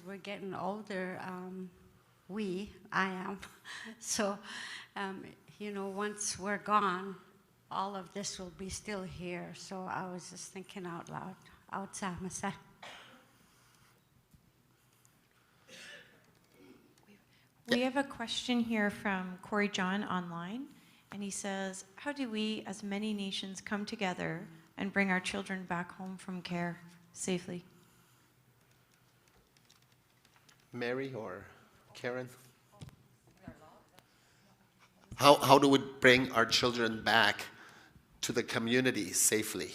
we're getting older, I am. So, you know, once we're gone, all of this will be still here. So I was just thinking out loud, outside myself. We have a question here from Corey John online, and he says, how do we, as many nations, come together and bring our children back home from care safely? Mary or Karen? How do we bring our children back to the community safely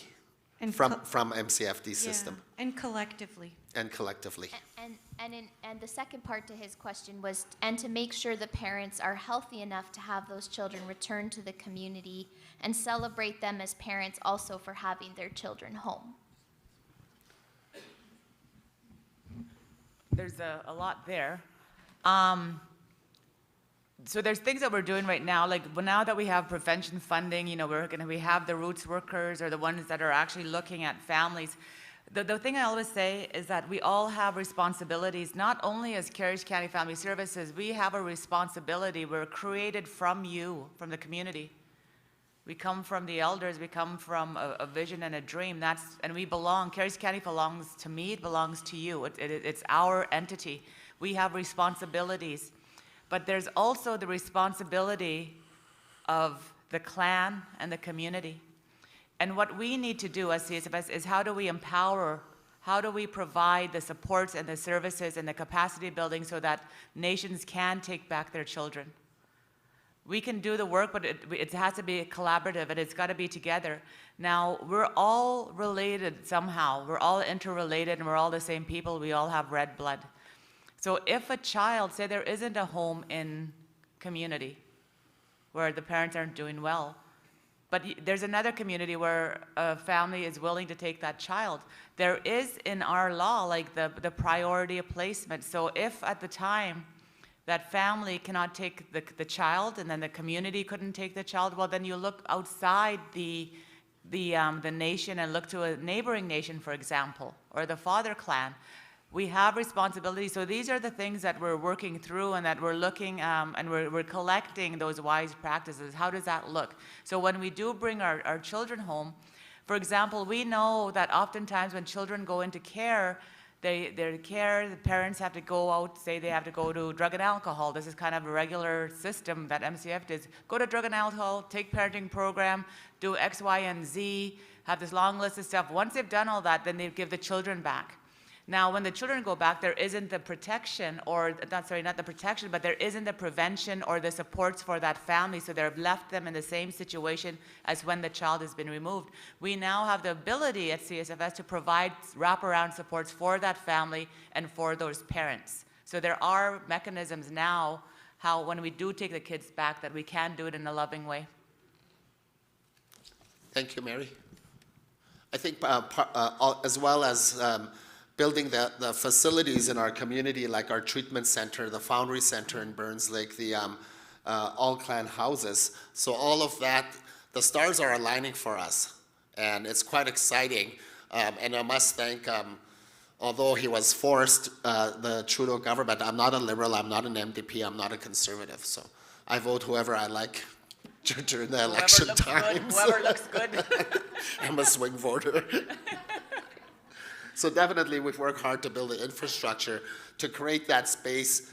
And from MCFD system and collectively. and collectively? And the second part to his question was, and to make sure the parents are healthy enough to have those children return to the community and celebrate them as parents also for having their children home. There's a lot there. So there's things that we're doing right now, like now that we have prevention funding, you know, we have the roots workers or the ones that are actually looking at families. The thing I always say is that we all have responsibilities, not only as Carriage County Family Services, we have a responsibility. We're created from you, from the community. We come from the elders, we come from a vision and a dream, and we belong. Carriage County belongs to me, it belongs to you. It's our entity. We have responsibilities. But there's also the responsibility of the clan and the community. And what we need to do as CSFS is how do we empower, how do we provide the supports and the services and the capacity building so that nations can take back their children. We can do the work, but it has to be collaborative and it's got to be together. Now, we're all related somehow. We're all interrelated and we're all the same people. We all have red blood. So if a child, say there isn't a home in community where the parents aren't doing well, but there's another community where a family is willing to take that child, there is in our law like the priority of placement. So if at the time that family cannot take the child and then the community couldn't take the child, well then you look outside the nation and look to a neighboring nation, for example, or the father clan. We have responsibilities. So these are the things that we're working through and that we're looking and we're collecting those wise practices. How does that look? So when we do bring our children home, for example, we know that oftentimes when children go into care, the parents have to go out, say they have to go to drug and alcohol. This is kind of a regular system that MCF does. Go to drug and alcohol, take parenting program, do X, Y, and Z, have this long list of stuff. Once they've done all that, then they give the children back. Now, when the children go back, there isn't the protection, or not the protection, but there isn't the prevention or the supports for that family, so they've left them in the same situation as when the child has been removed. We now have the ability at CSFS to provide wraparound supports for that family and for those parents. So there are mechanisms now how when we do take the kids back that we can do it in a loving way. Thank you, Mary. I think as well as building the facilities in our community, like our treatment center, the Foundry Center in Burns Lake, the all clan houses. So all of that, the stars are aligning for us, and it's quite exciting. And I must thank, although he was forced, the Trudeau government. I'm not a Liberal, I'm not an MDP, I'm not a Conservative, so I vote whoever I like during the election times. Whoever looks good. I'm a swing voter. So definitely we've worked hard to build the infrastructure to create that space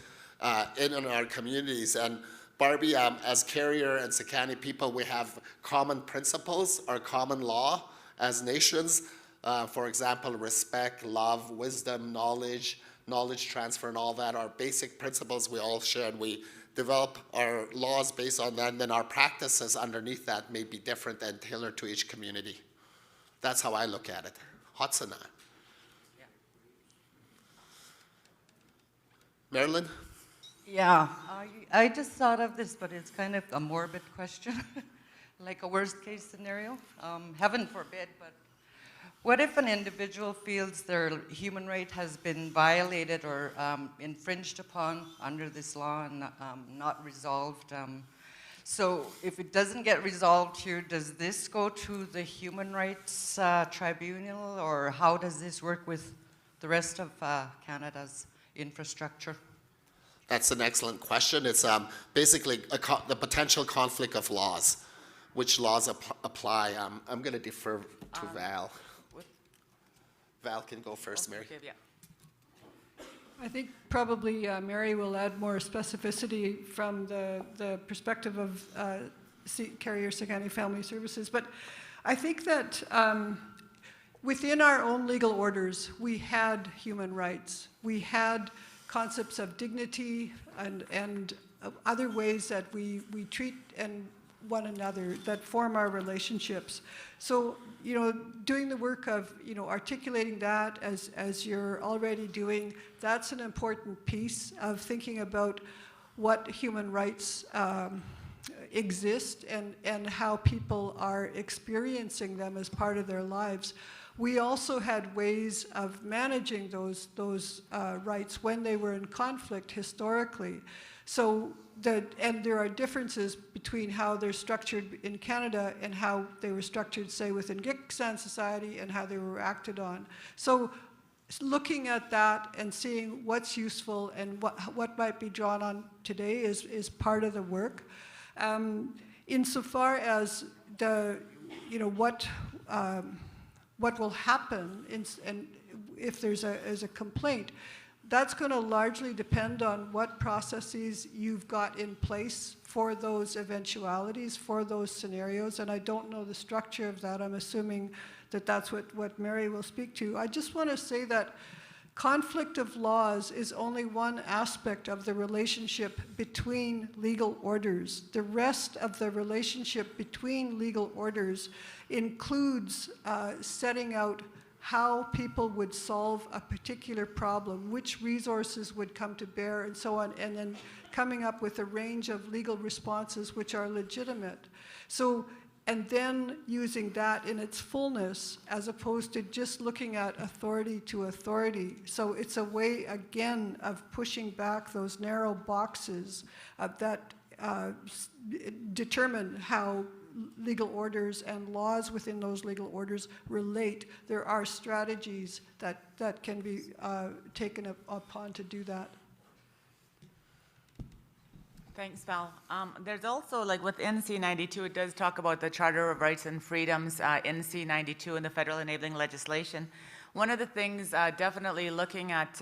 in our communities. And Barbie, as Carrier and Sekani people, we have common principles or common law as nations. For example, respect, love, wisdom, knowledge transfer and all that are basic principles we all share, and we develop our laws based on that, and then our practices underneath that may be different and tailored to each community. That's how I look at it. Hatsana. Marilyn? Yeah, I just thought of this, but it's kind of a morbid question, like a worst case scenario. Heaven forbid, but what if an individual feels their human right has been violated or infringed upon under this law and not resolved? So if it doesn't get resolved here, does this go to the Human Rights Tribunal, or how does this work with the rest of Canada's infrastructure? That's an excellent question. It's basically the potential conflict of laws. Which laws apply? I'm going to defer to Val. Val can go first, Mary. Okay, yeah. I think probably Mary will add more specificity from the perspective of Carrier Secani Family Services. But I think that within our own legal orders, we had human rights. We had concepts of dignity and other ways that we treat one another that form our relationships. So, you know, doing the work of, you know, articulating that as you're already doing, that's an important piece of thinking about what human rights exist and how people are experiencing them as part of their lives. We also had ways of managing those rights when they were in conflict historically. So and there are differences between how they're structured in Canada and how they were structured, say, within Gitxsan society and how they were acted on. So looking at that and seeing what's useful and what might be drawn on today is part of the work. Insofar as what will happen and if there's a complaint, that's going to largely depend on what processes you've got in place for those eventualities, for those scenarios, and I don't know the structure of that. I'm assuming that that's what Mary will speak to. I just want to say that conflict of laws is only one aspect of the relationship between legal orders. The rest of the relationship between legal orders includes setting out how people would solve a particular problem, which resources would come to bear, and so on, and then coming up with a range of legal responses which are legitimate. So, and then using that in its fullness as opposed to just looking at authority to authority. So it's a way, again, of pushing back those narrow boxes that determine how legal orders and laws within those legal orders relate. There are strategies that can be taken upon to do that. Thanks, Val. There's also, like within C92, it does talk about the Charter of Rights and Freedoms in C92 and the federal enabling legislation. One of the things, definitely looking at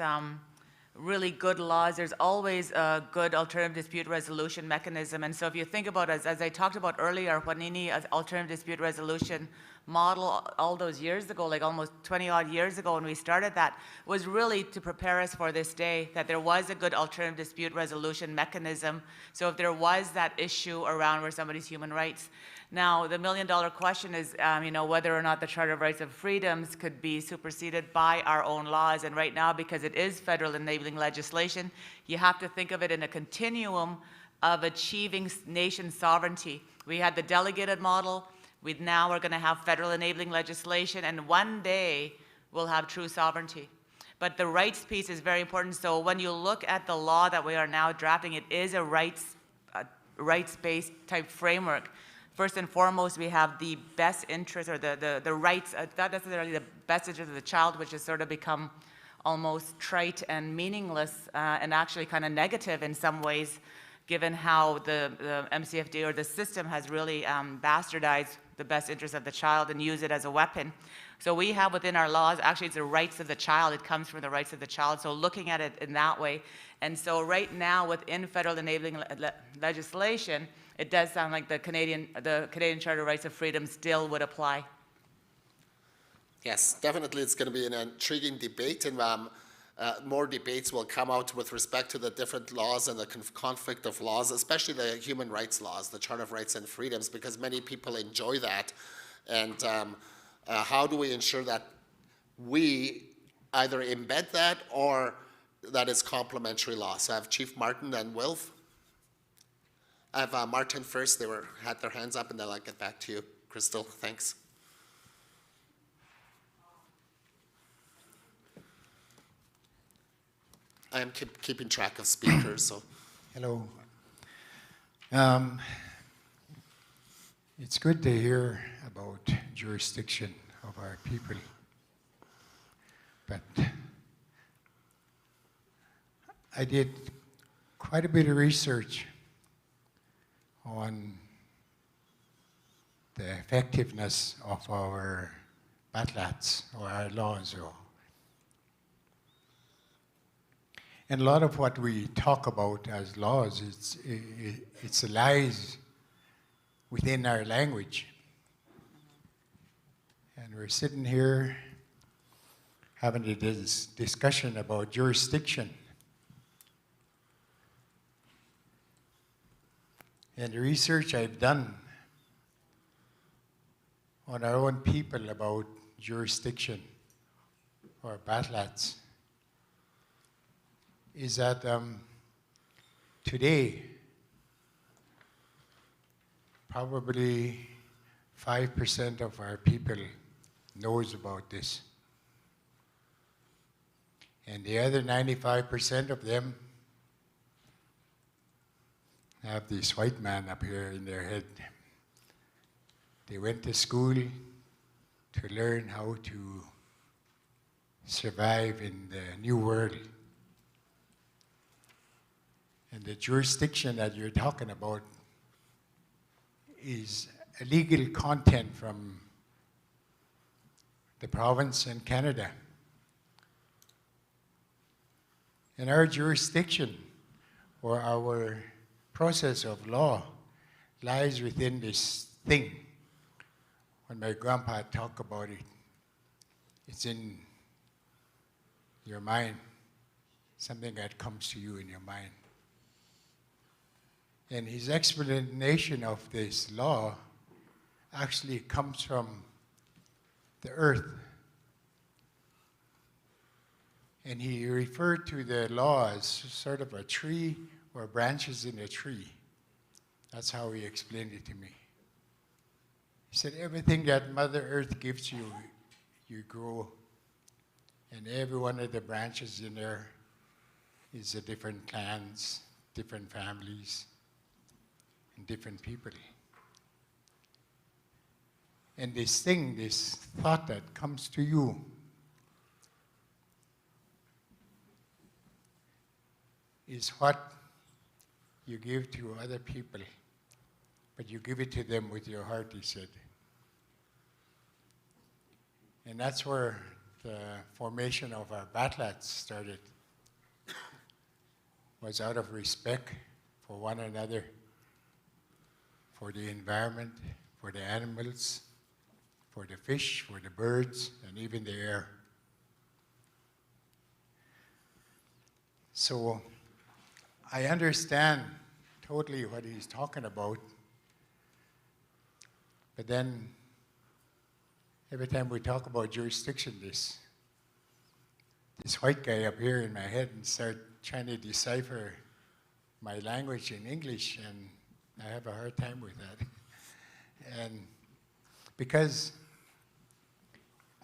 really good laws, there's always a good alternative dispute resolution mechanism. And so if you think about, as I talked about earlier, Juanini as alternative dispute resolution model all those years ago, like almost 20 odd years ago when we started that, was really to prepare us for this day, that there was a good alternative dispute resolution mechanism. So if there was that issue around where somebody's human rights. Now, the million-dollar question is, whether or not the Charter of Rights and Freedoms could be superseded by our own laws. And right now, because it is federal enabling legislation, you have to think of it in a continuum of achieving nation sovereignty. We had the delegated model. We now are going to have federal enabling legislation, and one day we'll have true sovereignty. But the rights piece is very important. So when you look at the law that we are now drafting, it is a rights-based type framework. First and foremost, we have the best interest, or the rights, not necessarily the best interest of the child, which has sort of become almost trite and meaningless and actually kind of negative in some ways, given how the MCFD or the system has really bastardized the best interest of the child and used it as a weapon. So we have within our laws, actually it's the rights of the child, it comes from the rights of the child, so looking at it in that way. And so right now within federal enabling legislation, it does sound like the Canadian Charter of Rights and Freedom still would apply. Yes, definitely it's going to be an intriguing debate, and more debates will come out with respect to the different laws and the conflict of laws, especially the human rights laws, the Charter of Rights and Freedoms, because many people enjoy that. And how do we ensure that we either embed that or that is complementary law? So I have Chief Martin and Wilf. I have Martin first. They had their hands up, and then I'll get back to you. Crystal, thanks. I am keeping track of speakers, so. Hello. It's good to hear about jurisdiction of our people, but I did quite a bit of research on the effectiveness of our BATLATs or our laws. And a lot of what we talk about as laws, it's lies within our language. And we're sitting here having this discussion about jurisdiction. And the research I've done on our own people about jurisdiction or batlats is that today, probably 5% of our people knows about this. And the other 95% of them have this white man up here in their head. They went to school to learn how to survive in the new world. And the jurisdiction that you're talking about is a legal content from the province in Canada. And our jurisdiction, or our process of law, lies within this thing. When my grandpa talked about it, it's in your mind, something that comes to you in your mind. And his explanation of this law actually comes from the earth. And he referred to the law as sort of a tree or branches in a tree. That's how he explained it to me. He said, everything that Mother Earth gives you, you grow. And every one of the branches in there is a different clans, different families, and different people. And this thing, this thought that comes to you, is what you give to other people, but you give it to them with your heart, he said. And that's where the formation of our batlats started, was out of respect for one another, for the environment, for the animals, for the fish, for the birds, and even the air. So I understand totally what he's talking about, but then every time we talk about jurisdiction, this white guy up here in my head and start trying to decipher my language in English, and I have a hard time with that. And because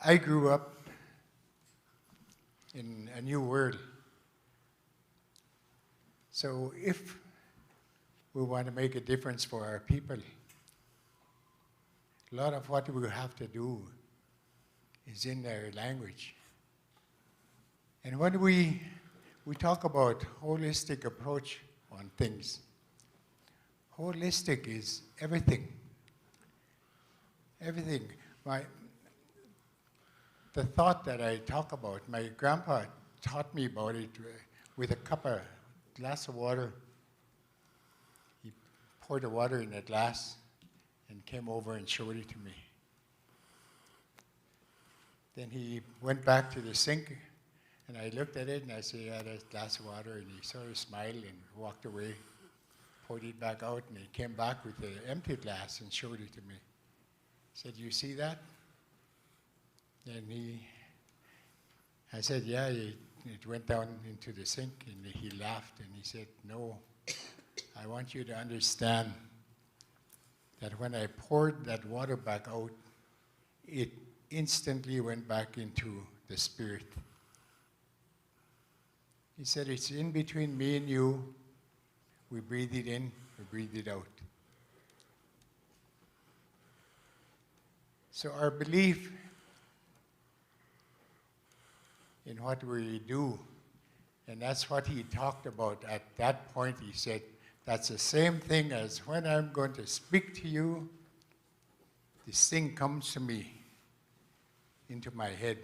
I grew up in a new world, so if we want to make a difference for our people, a lot of what we have to do is in their language. And when we talk about holistic approach on things, holistic is everything. Everything. The thought that I talk about, my grandpa taught me about it with a glass of water. He poured the water in a glass and came over and showed it to me. Then he went back to the sink, and I looked at it and I said, yeah, that's a glass of water, and he sort of smiled and walked away, poured it back out, and he came back with the empty glass and showed it to me. He said, you see that? And I said, yeah, it went down into the sink, and he laughed, and he said, no, I want you to understand that when I poured that water back out, it instantly went back into the spirit. He said, it's in between me and you. We breathe it in, we breathe it out. So our belief in what we do, and that's what he talked about at that point. He said, that's the same thing as when I'm going to speak to you, this thing comes to me, into my head,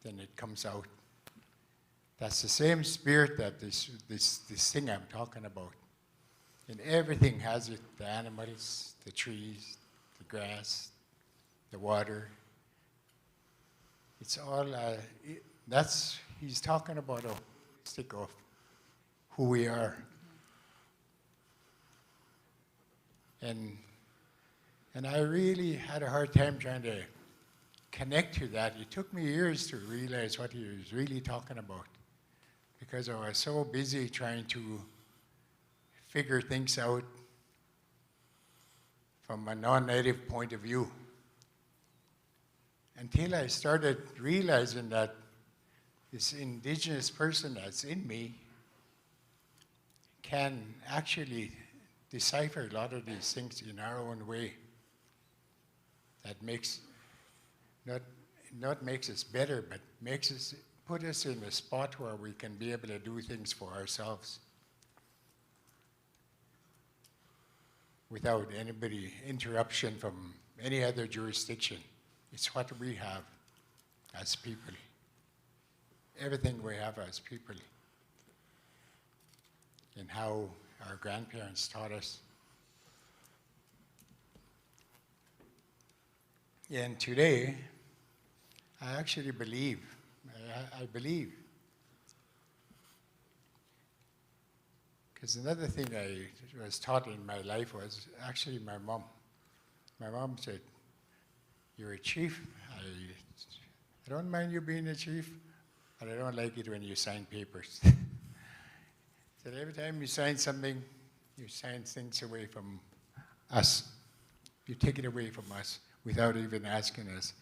then it comes out. That's the same spirit that this thing I'm talking about. And everything has it, the animals, the trees, the grass, the water. It's all, he's talking about a stick of who we are. And I really had a hard time trying to connect to that. It took me years to realize what he was really talking about, because I was so busy trying to figure things out from a non-native point of view, until I started realizing that this Indigenous person that's in me can actually decipher a lot of these things in our own way. That makes, not makes us better, but makes us, put us in a spot where we can be able to do things for ourselves without anybody interruption from any other jurisdiction. It's what we have as people. Everything we have as people. And how our grandparents taught us. And today, I actually believe, I believe. Because another thing I was taught in my life was actually my mom. My mom said, "You're a chief. I don't mind you being a chief, but I don't like it when you sign papers." So every time you sign something, you sign things away from us. You take it away from us without even asking us.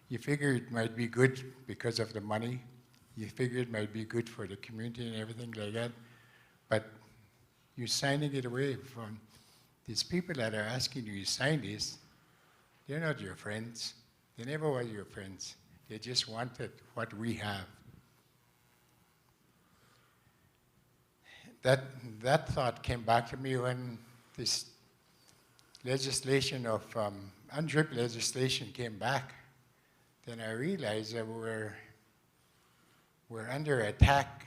You figure it might be good because of the money. You figure it might be good for the community and everything like that. But you're signing it away from these people that are asking you to sign this. They're not your friends. They never were your friends. They just wanted what we have. That thought came back to me when this legislation of UNDRIP legislation came back. Then I realized that we're under attack,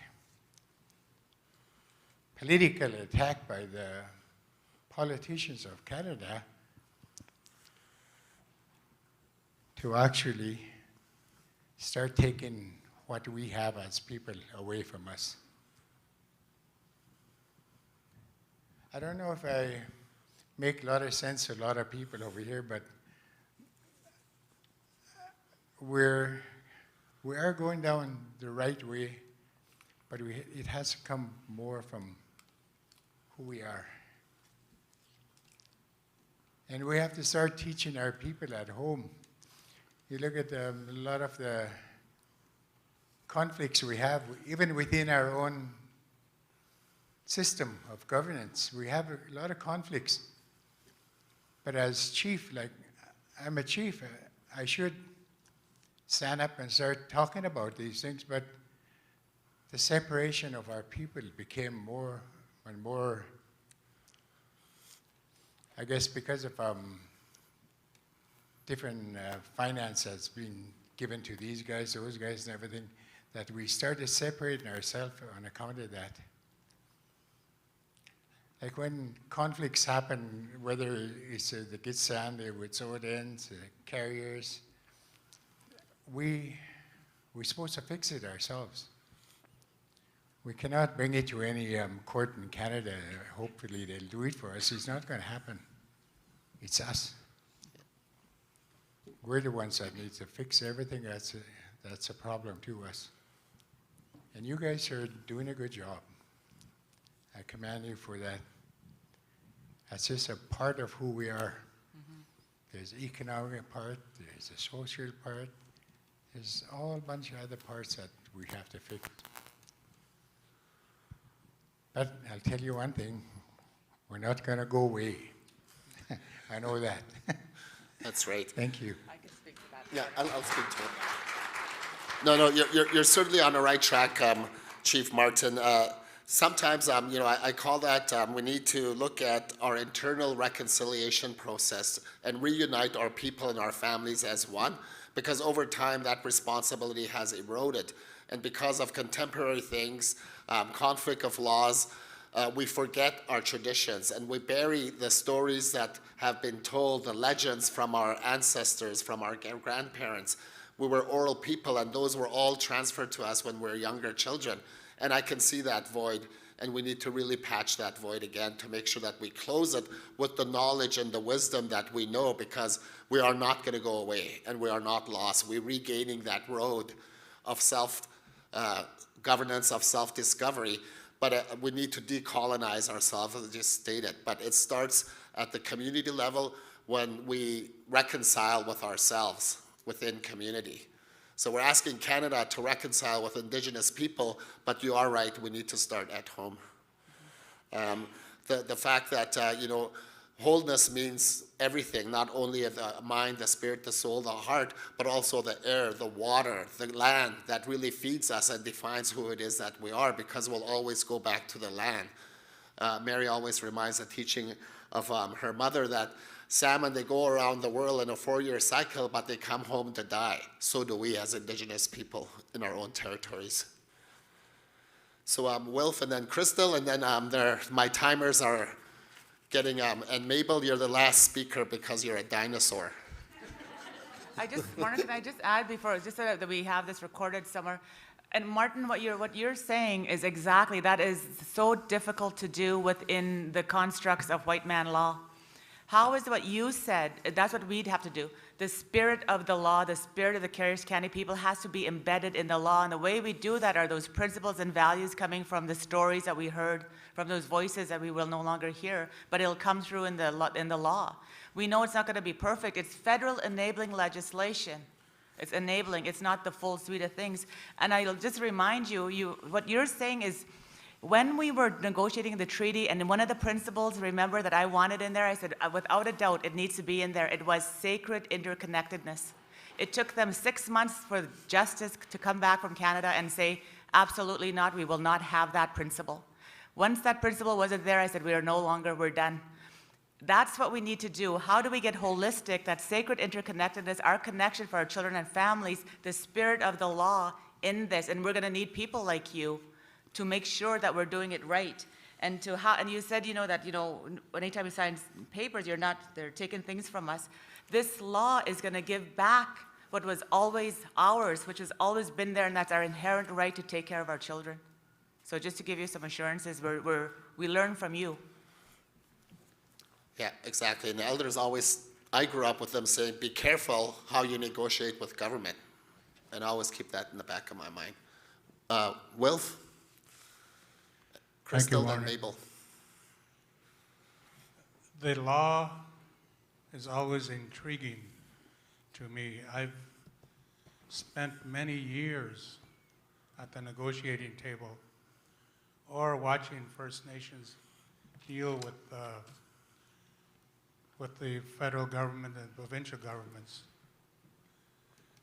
political attack by the politicians of Canada to actually start taking what we have as people away from us. I don't know if I make a lot of sense to a lot of people over here, but we are going down the right way, but it has to come more from who we are. And we have to start teaching our people at home. You look at a lot of the conflicts we have, even within our own system of governance. We have a lot of conflicts. But as chief, like I'm a chief, I should stand up and start talking about these things, but the separation of our people became more and more, I guess because of different finance that's been given to these guys, those guys and everything, that we started separating ourselves on account of that. Like when conflicts happen, whether it's the Gitsan, the Wet'suwet'ens, the carriers, we're supposed to fix it ourselves. We cannot bring it to any court in Canada. Hopefully they'll do it for us. It's not going to happen. It's us. We're the ones that need to fix everything that's a problem to us. And you guys are doing a good job. I commend you for that. That's just a part of who we are. Mm-hmm. There's the economic part, there's the social part, there's a whole bunch of other parts that we have to fix. But I'll tell you one thing, we're not going to go away. I know that. That's right. Thank you. I can speak to that. Yeah, I'll speak to it. No, you're certainly on the right track, Chief Martin. Sometimes, I call that we need to look at our internal reconciliation process and reunite our people and our families as one. because over time that responsibility has eroded. And because of contemporary things, conflict of laws, we forget our traditions and we bury the stories that have been told, the legends from our ancestors, from our grandparents. We were oral people and those were all transferred to us when we were younger children. And I can see that void, and we need to really patch that void again to make sure that we close it with the knowledge and the wisdom that we know, because we are not going to go away and we are not lost. We're regaining that road of self-governance, of self-discovery, but we need to decolonize ourselves, as I just stated. But it starts at the community level when we reconcile with ourselves within community. So we're asking Canada to reconcile with Indigenous people, but you are right, we need to start at home. The fact that, wholeness means everything, not only the mind, the spirit, the soul, the heart, but also the air, the water, the land that really feeds us and defines who it is that we are, because we'll always go back to the land. Mary always reminds the teaching of her mother that salmon, they go around the world in a 4-year cycle, but they come home to die. So do we as Indigenous people in our own territories. So Wilf and then Crystal, and then my timers are getting, and Mabel, you're the last speaker because you're a dinosaur. Martin, can I just add before, just so that we have this recorded somewhere? And Martin, what you're saying is exactly, that is so difficult to do within the constructs of white man law. How is what you said, that's what we'd have to do. The spirit of the law, the spirit of the Carriers County people has to be embedded in the law. And the way we do that are those principles and values coming from the stories that we heard, from those voices that we will no longer hear, but it'll come through in the law. We know it's not going to be perfect. It's federal enabling legislation. It's enabling, it's not the full suite of things. And I'll just remind you, what you're saying is, when we were negotiating the treaty, and one of the principles, remember, that I wanted in there, I said, without a doubt, it needs to be in there. It was sacred interconnectedness. It took them 6 months for Justice to come back from Canada and say, absolutely not, we will not have that principle. Once that principle wasn't there, I said, we're done. That's what we need to do. How do we get holistic, that sacred interconnectedness, our connection for our children and families, the spirit of the law in this? And we're going to need people like you to make sure that we're doing it right. And you said, that, anytime we sign papers, they're taking things from us. This law is going to give back what was always ours, which has always been there, and that's our inherent right to take care of our children. So just to give you some assurances, we learn from you. Yeah, exactly. And the elders always, I grew up with them saying, be careful how you negotiate with government. And I always keep that in the back of my mind. Wilf? Crystal and Mabel. The law is always intriguing to me. I've spent many years at the negotiating table or watching First Nations deal with the federal government and provincial governments.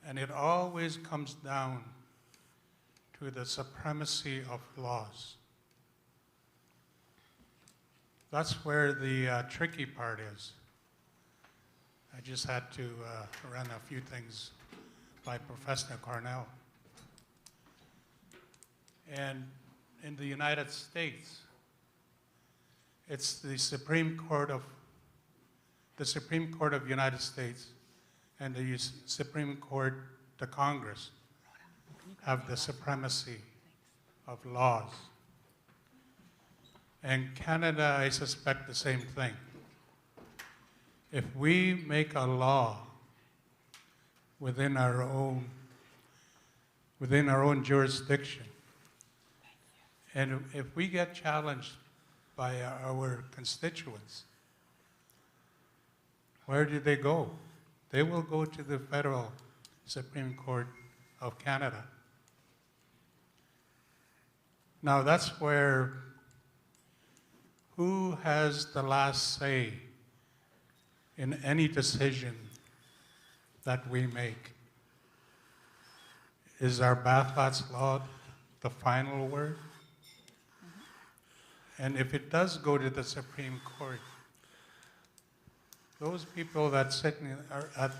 And it always comes down to the supremacy of laws. That's where the tricky part is. I just had to run a few things by Professor Cornell. And in the United States, it's the Supreme Court of the United States and the Supreme Court, the Congress, have the supremacy of laws. And Canada, I suspect the same thing. If we make a law within our own jurisdiction, and if we get challenged by our constituents, where do they go? They will go to the federal Supreme Court of Canada. Now that's where, who has the last say in any decision that we make? Is our Bathat's law the final word? And if it does go to the Supreme Court, those people that sit at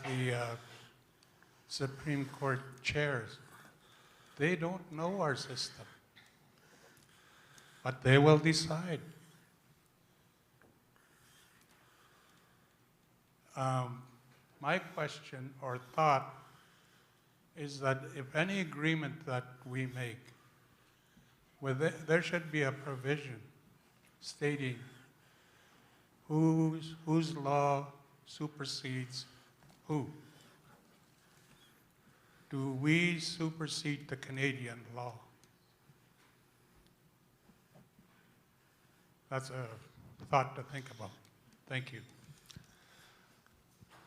Supreme Court chairs. They don't know our system, but they will decide. My question or thought is that if any agreement that we make, there should be a provision stating whose law supersedes who. Do we supersede the Canadian law? That's a thought to think about. Thank you.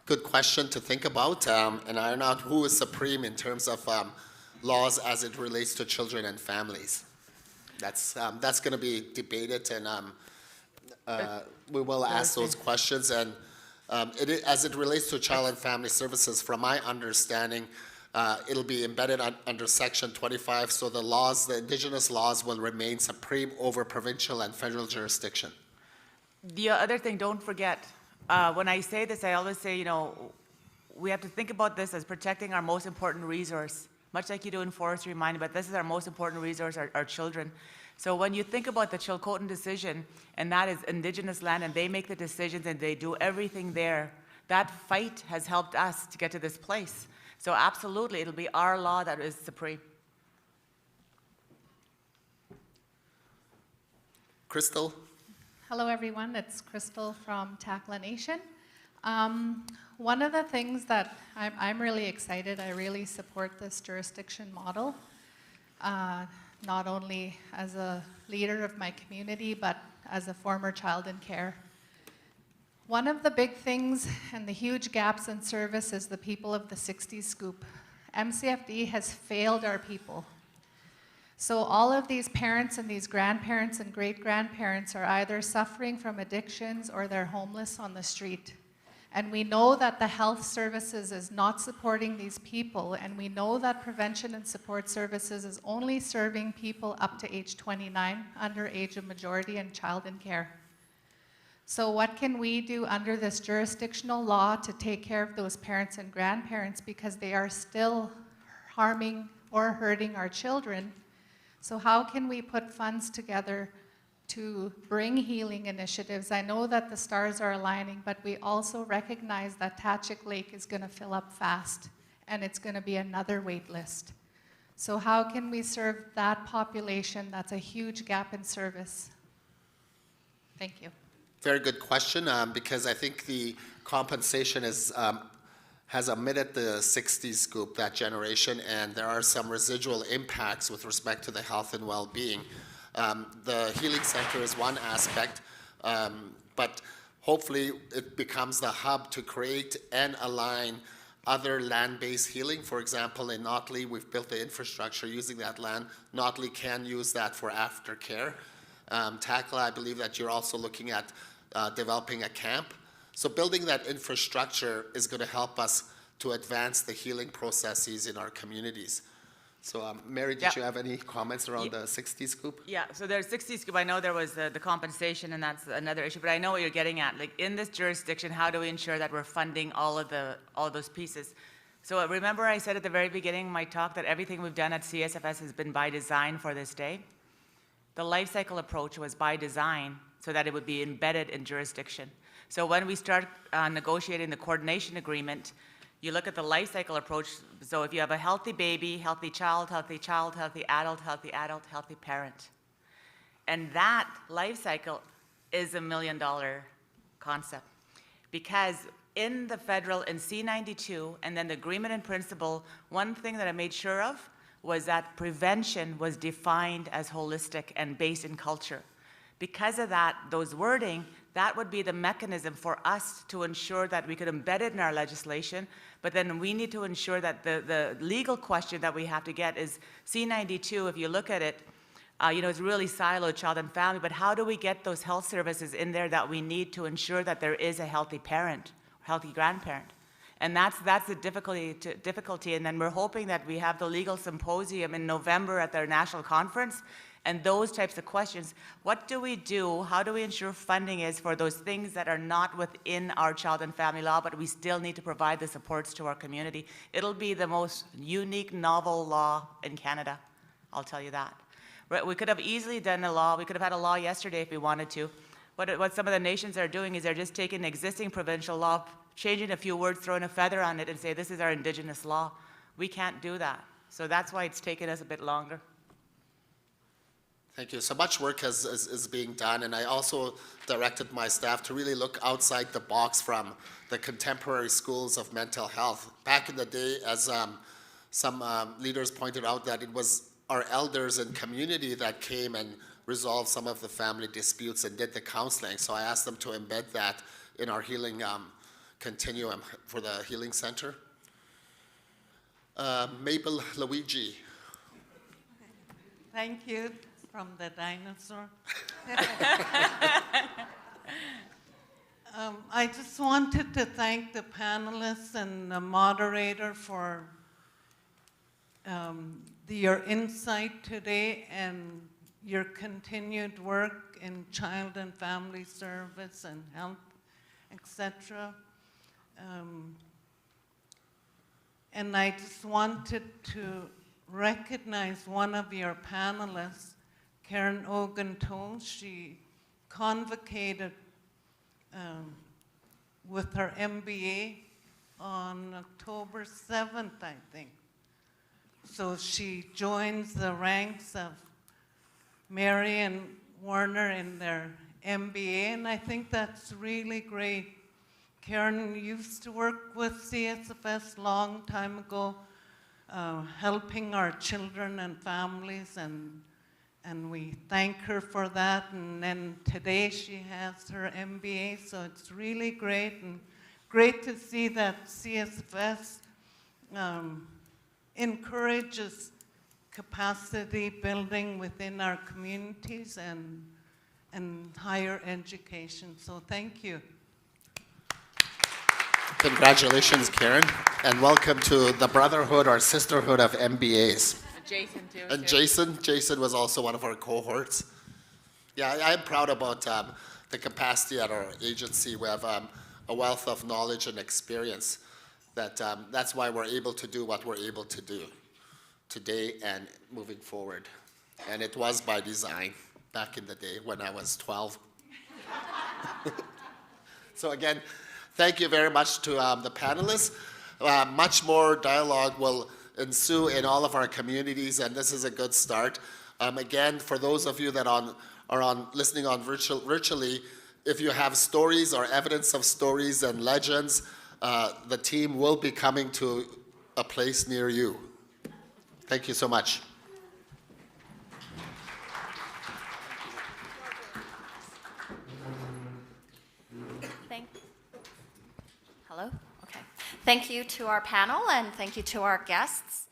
Good question to think about, and iron out who is supreme in terms of laws as it relates to children and families. That's going to be debated, and we will ask those questions. And as it relates to child and family services, from my understanding, it'll be embedded under Section 25, so the laws, the Indigenous laws, will remain supreme over provincial and federal jurisdiction. The other thing, don't forget, when I say this, I always say, we have to think about this as protecting our most important resource, much like you do in forestry mining, but this is our most important resource, our children. So when you think about the Chilcotin decision, and that is Indigenous land, and they make the decisions and they do everything there, that fight has helped us to get to this place. So absolutely, it'll be our law that is supreme. Crystal? Hello, everyone. It's Crystal from Takla Nation. One of the things that I'm really excited, I really support this jurisdiction model, not only as a leader of my community, but as a former child in care. One of the big things and the huge gaps in service is the people of the 60s scoop. MCFD has failed our people. So all of these parents and these grandparents and great-grandparents are either suffering from addictions or they're homeless on the street. And we know that the health services is not supporting these people, and we know that prevention and support services is only serving people up to age 29, under age of majority and child in care. So what can we do under this jurisdictional law to take care of those parents and grandparents, because they are still harming or hurting our children? So how can we put funds together to bring healing initiatives? I know that the stars are aligning, but we also recognize that Tatchik Lake is going to fill up fast, and it's going to be another wait list. So how can we serve that population? That's a huge gap in service. Thank you. Very good question, because I think the compensation is, has omitted the 60s scoop, that generation, and there are some residual impacts with respect to the health and well-being. The healing center is one aspect, but hopefully it becomes the hub to create and align other land-based healing. For example, in Notley, we've built the infrastructure using that land. Notley can use that for aftercare. Takla, I believe that you're also looking at developing a camp. So building that infrastructure is going to help us to advance the healing processes in our communities. So Mary, did you have any comments around the 60s scoop? Yeah, so there's 60s scoop. I know there was the compensation, and that's another issue, but I know what you're getting at. Like, in this jurisdiction, how do we ensure that we're funding all of those pieces? So remember I said at the very beginning of my talk that everything we've done at CSFS has been by design for this day? The life cycle approach was by design so that it would be embedded in jurisdiction. So when we start negotiating the coordination agreement, you look at the life cycle approach. So if you have a healthy baby, healthy child, healthy adult, healthy parent. And that life cycle is $1 million concept. Because in the federal, in C-92, and then the agreement in principle, one thing that I made sure of was that prevention was defined as holistic and based in culture. Because of that, those wording, that would be the mechanism for us to ensure that we could embed it in our legislation, but then we need to ensure that the legal question that we have to get is C-92, if you look at it, it's really siloed, child and family, but how do we get those health services in there that we need to ensure that there is a healthy parent, healthy grandparent? And that's the difficulty, and then we're hoping that we have the legal symposium in November at their national conference, And those types of questions, what do we do? How do we ensure funding is for those things that are not within our child and family law, but we still need to provide the supports to our community? It'll be the most unique, novel law in Canada, I'll tell you that. We could have easily done a law, we could have had a law yesterday if we wanted to, but what some of the nations are doing is they're just taking existing provincial law, changing a few words, throwing a feather on it and say, this is our Indigenous law. We can't do that. So that's why it's taken us a bit longer. Thank you. So much work is being done, and I also directed my staff to really look outside the box from the contemporary schools of mental health. Back in the day, as some leaders pointed out, that it was our elders and community that came and resolved some of the family disputes and did the counseling. So I asked them to embed that in our healing continuum for the Healing Center. Mabel Luigi. Thank you. From the dinosaur. I just wanted to thank the panelists and the moderator for your insight today and your continued work in child and family service and health, etc. And I just wanted to recognize one of your panelists, Karen Ogen-Teows. She convocated with her MBA on October 7th, I think. So she joins the ranks of Mary and Warner in their MBA, and I think that's really great. Karen used to work with CSFS a long time ago, helping our children and families, and we thank her for that. And then today she has her MBA, so it's really great, and great to see that CSFS encourages capacity building within our communities and higher education. So thank you. Congratulations, Karen, and welcome to the brotherhood or sisterhood of MBAs. Jason too. And Jason was also one of our cohorts. Yeah, I'm proud about the capacity at our agency. We have a wealth of knowledge and experience. That's why we're able to do what we're able to do today and moving forward. And it was by design back in the day when I was 12. So again, thank you very much to the panelists. Much more dialogue will ensue in all of our communities, and this is a good start. Again, for those of you that are listening on virtually, if you have stories or evidence of stories and legends, the team will be coming to a place near you. Thank you so much. Hello? Okay. Thank you to our panel and thank you to our guests.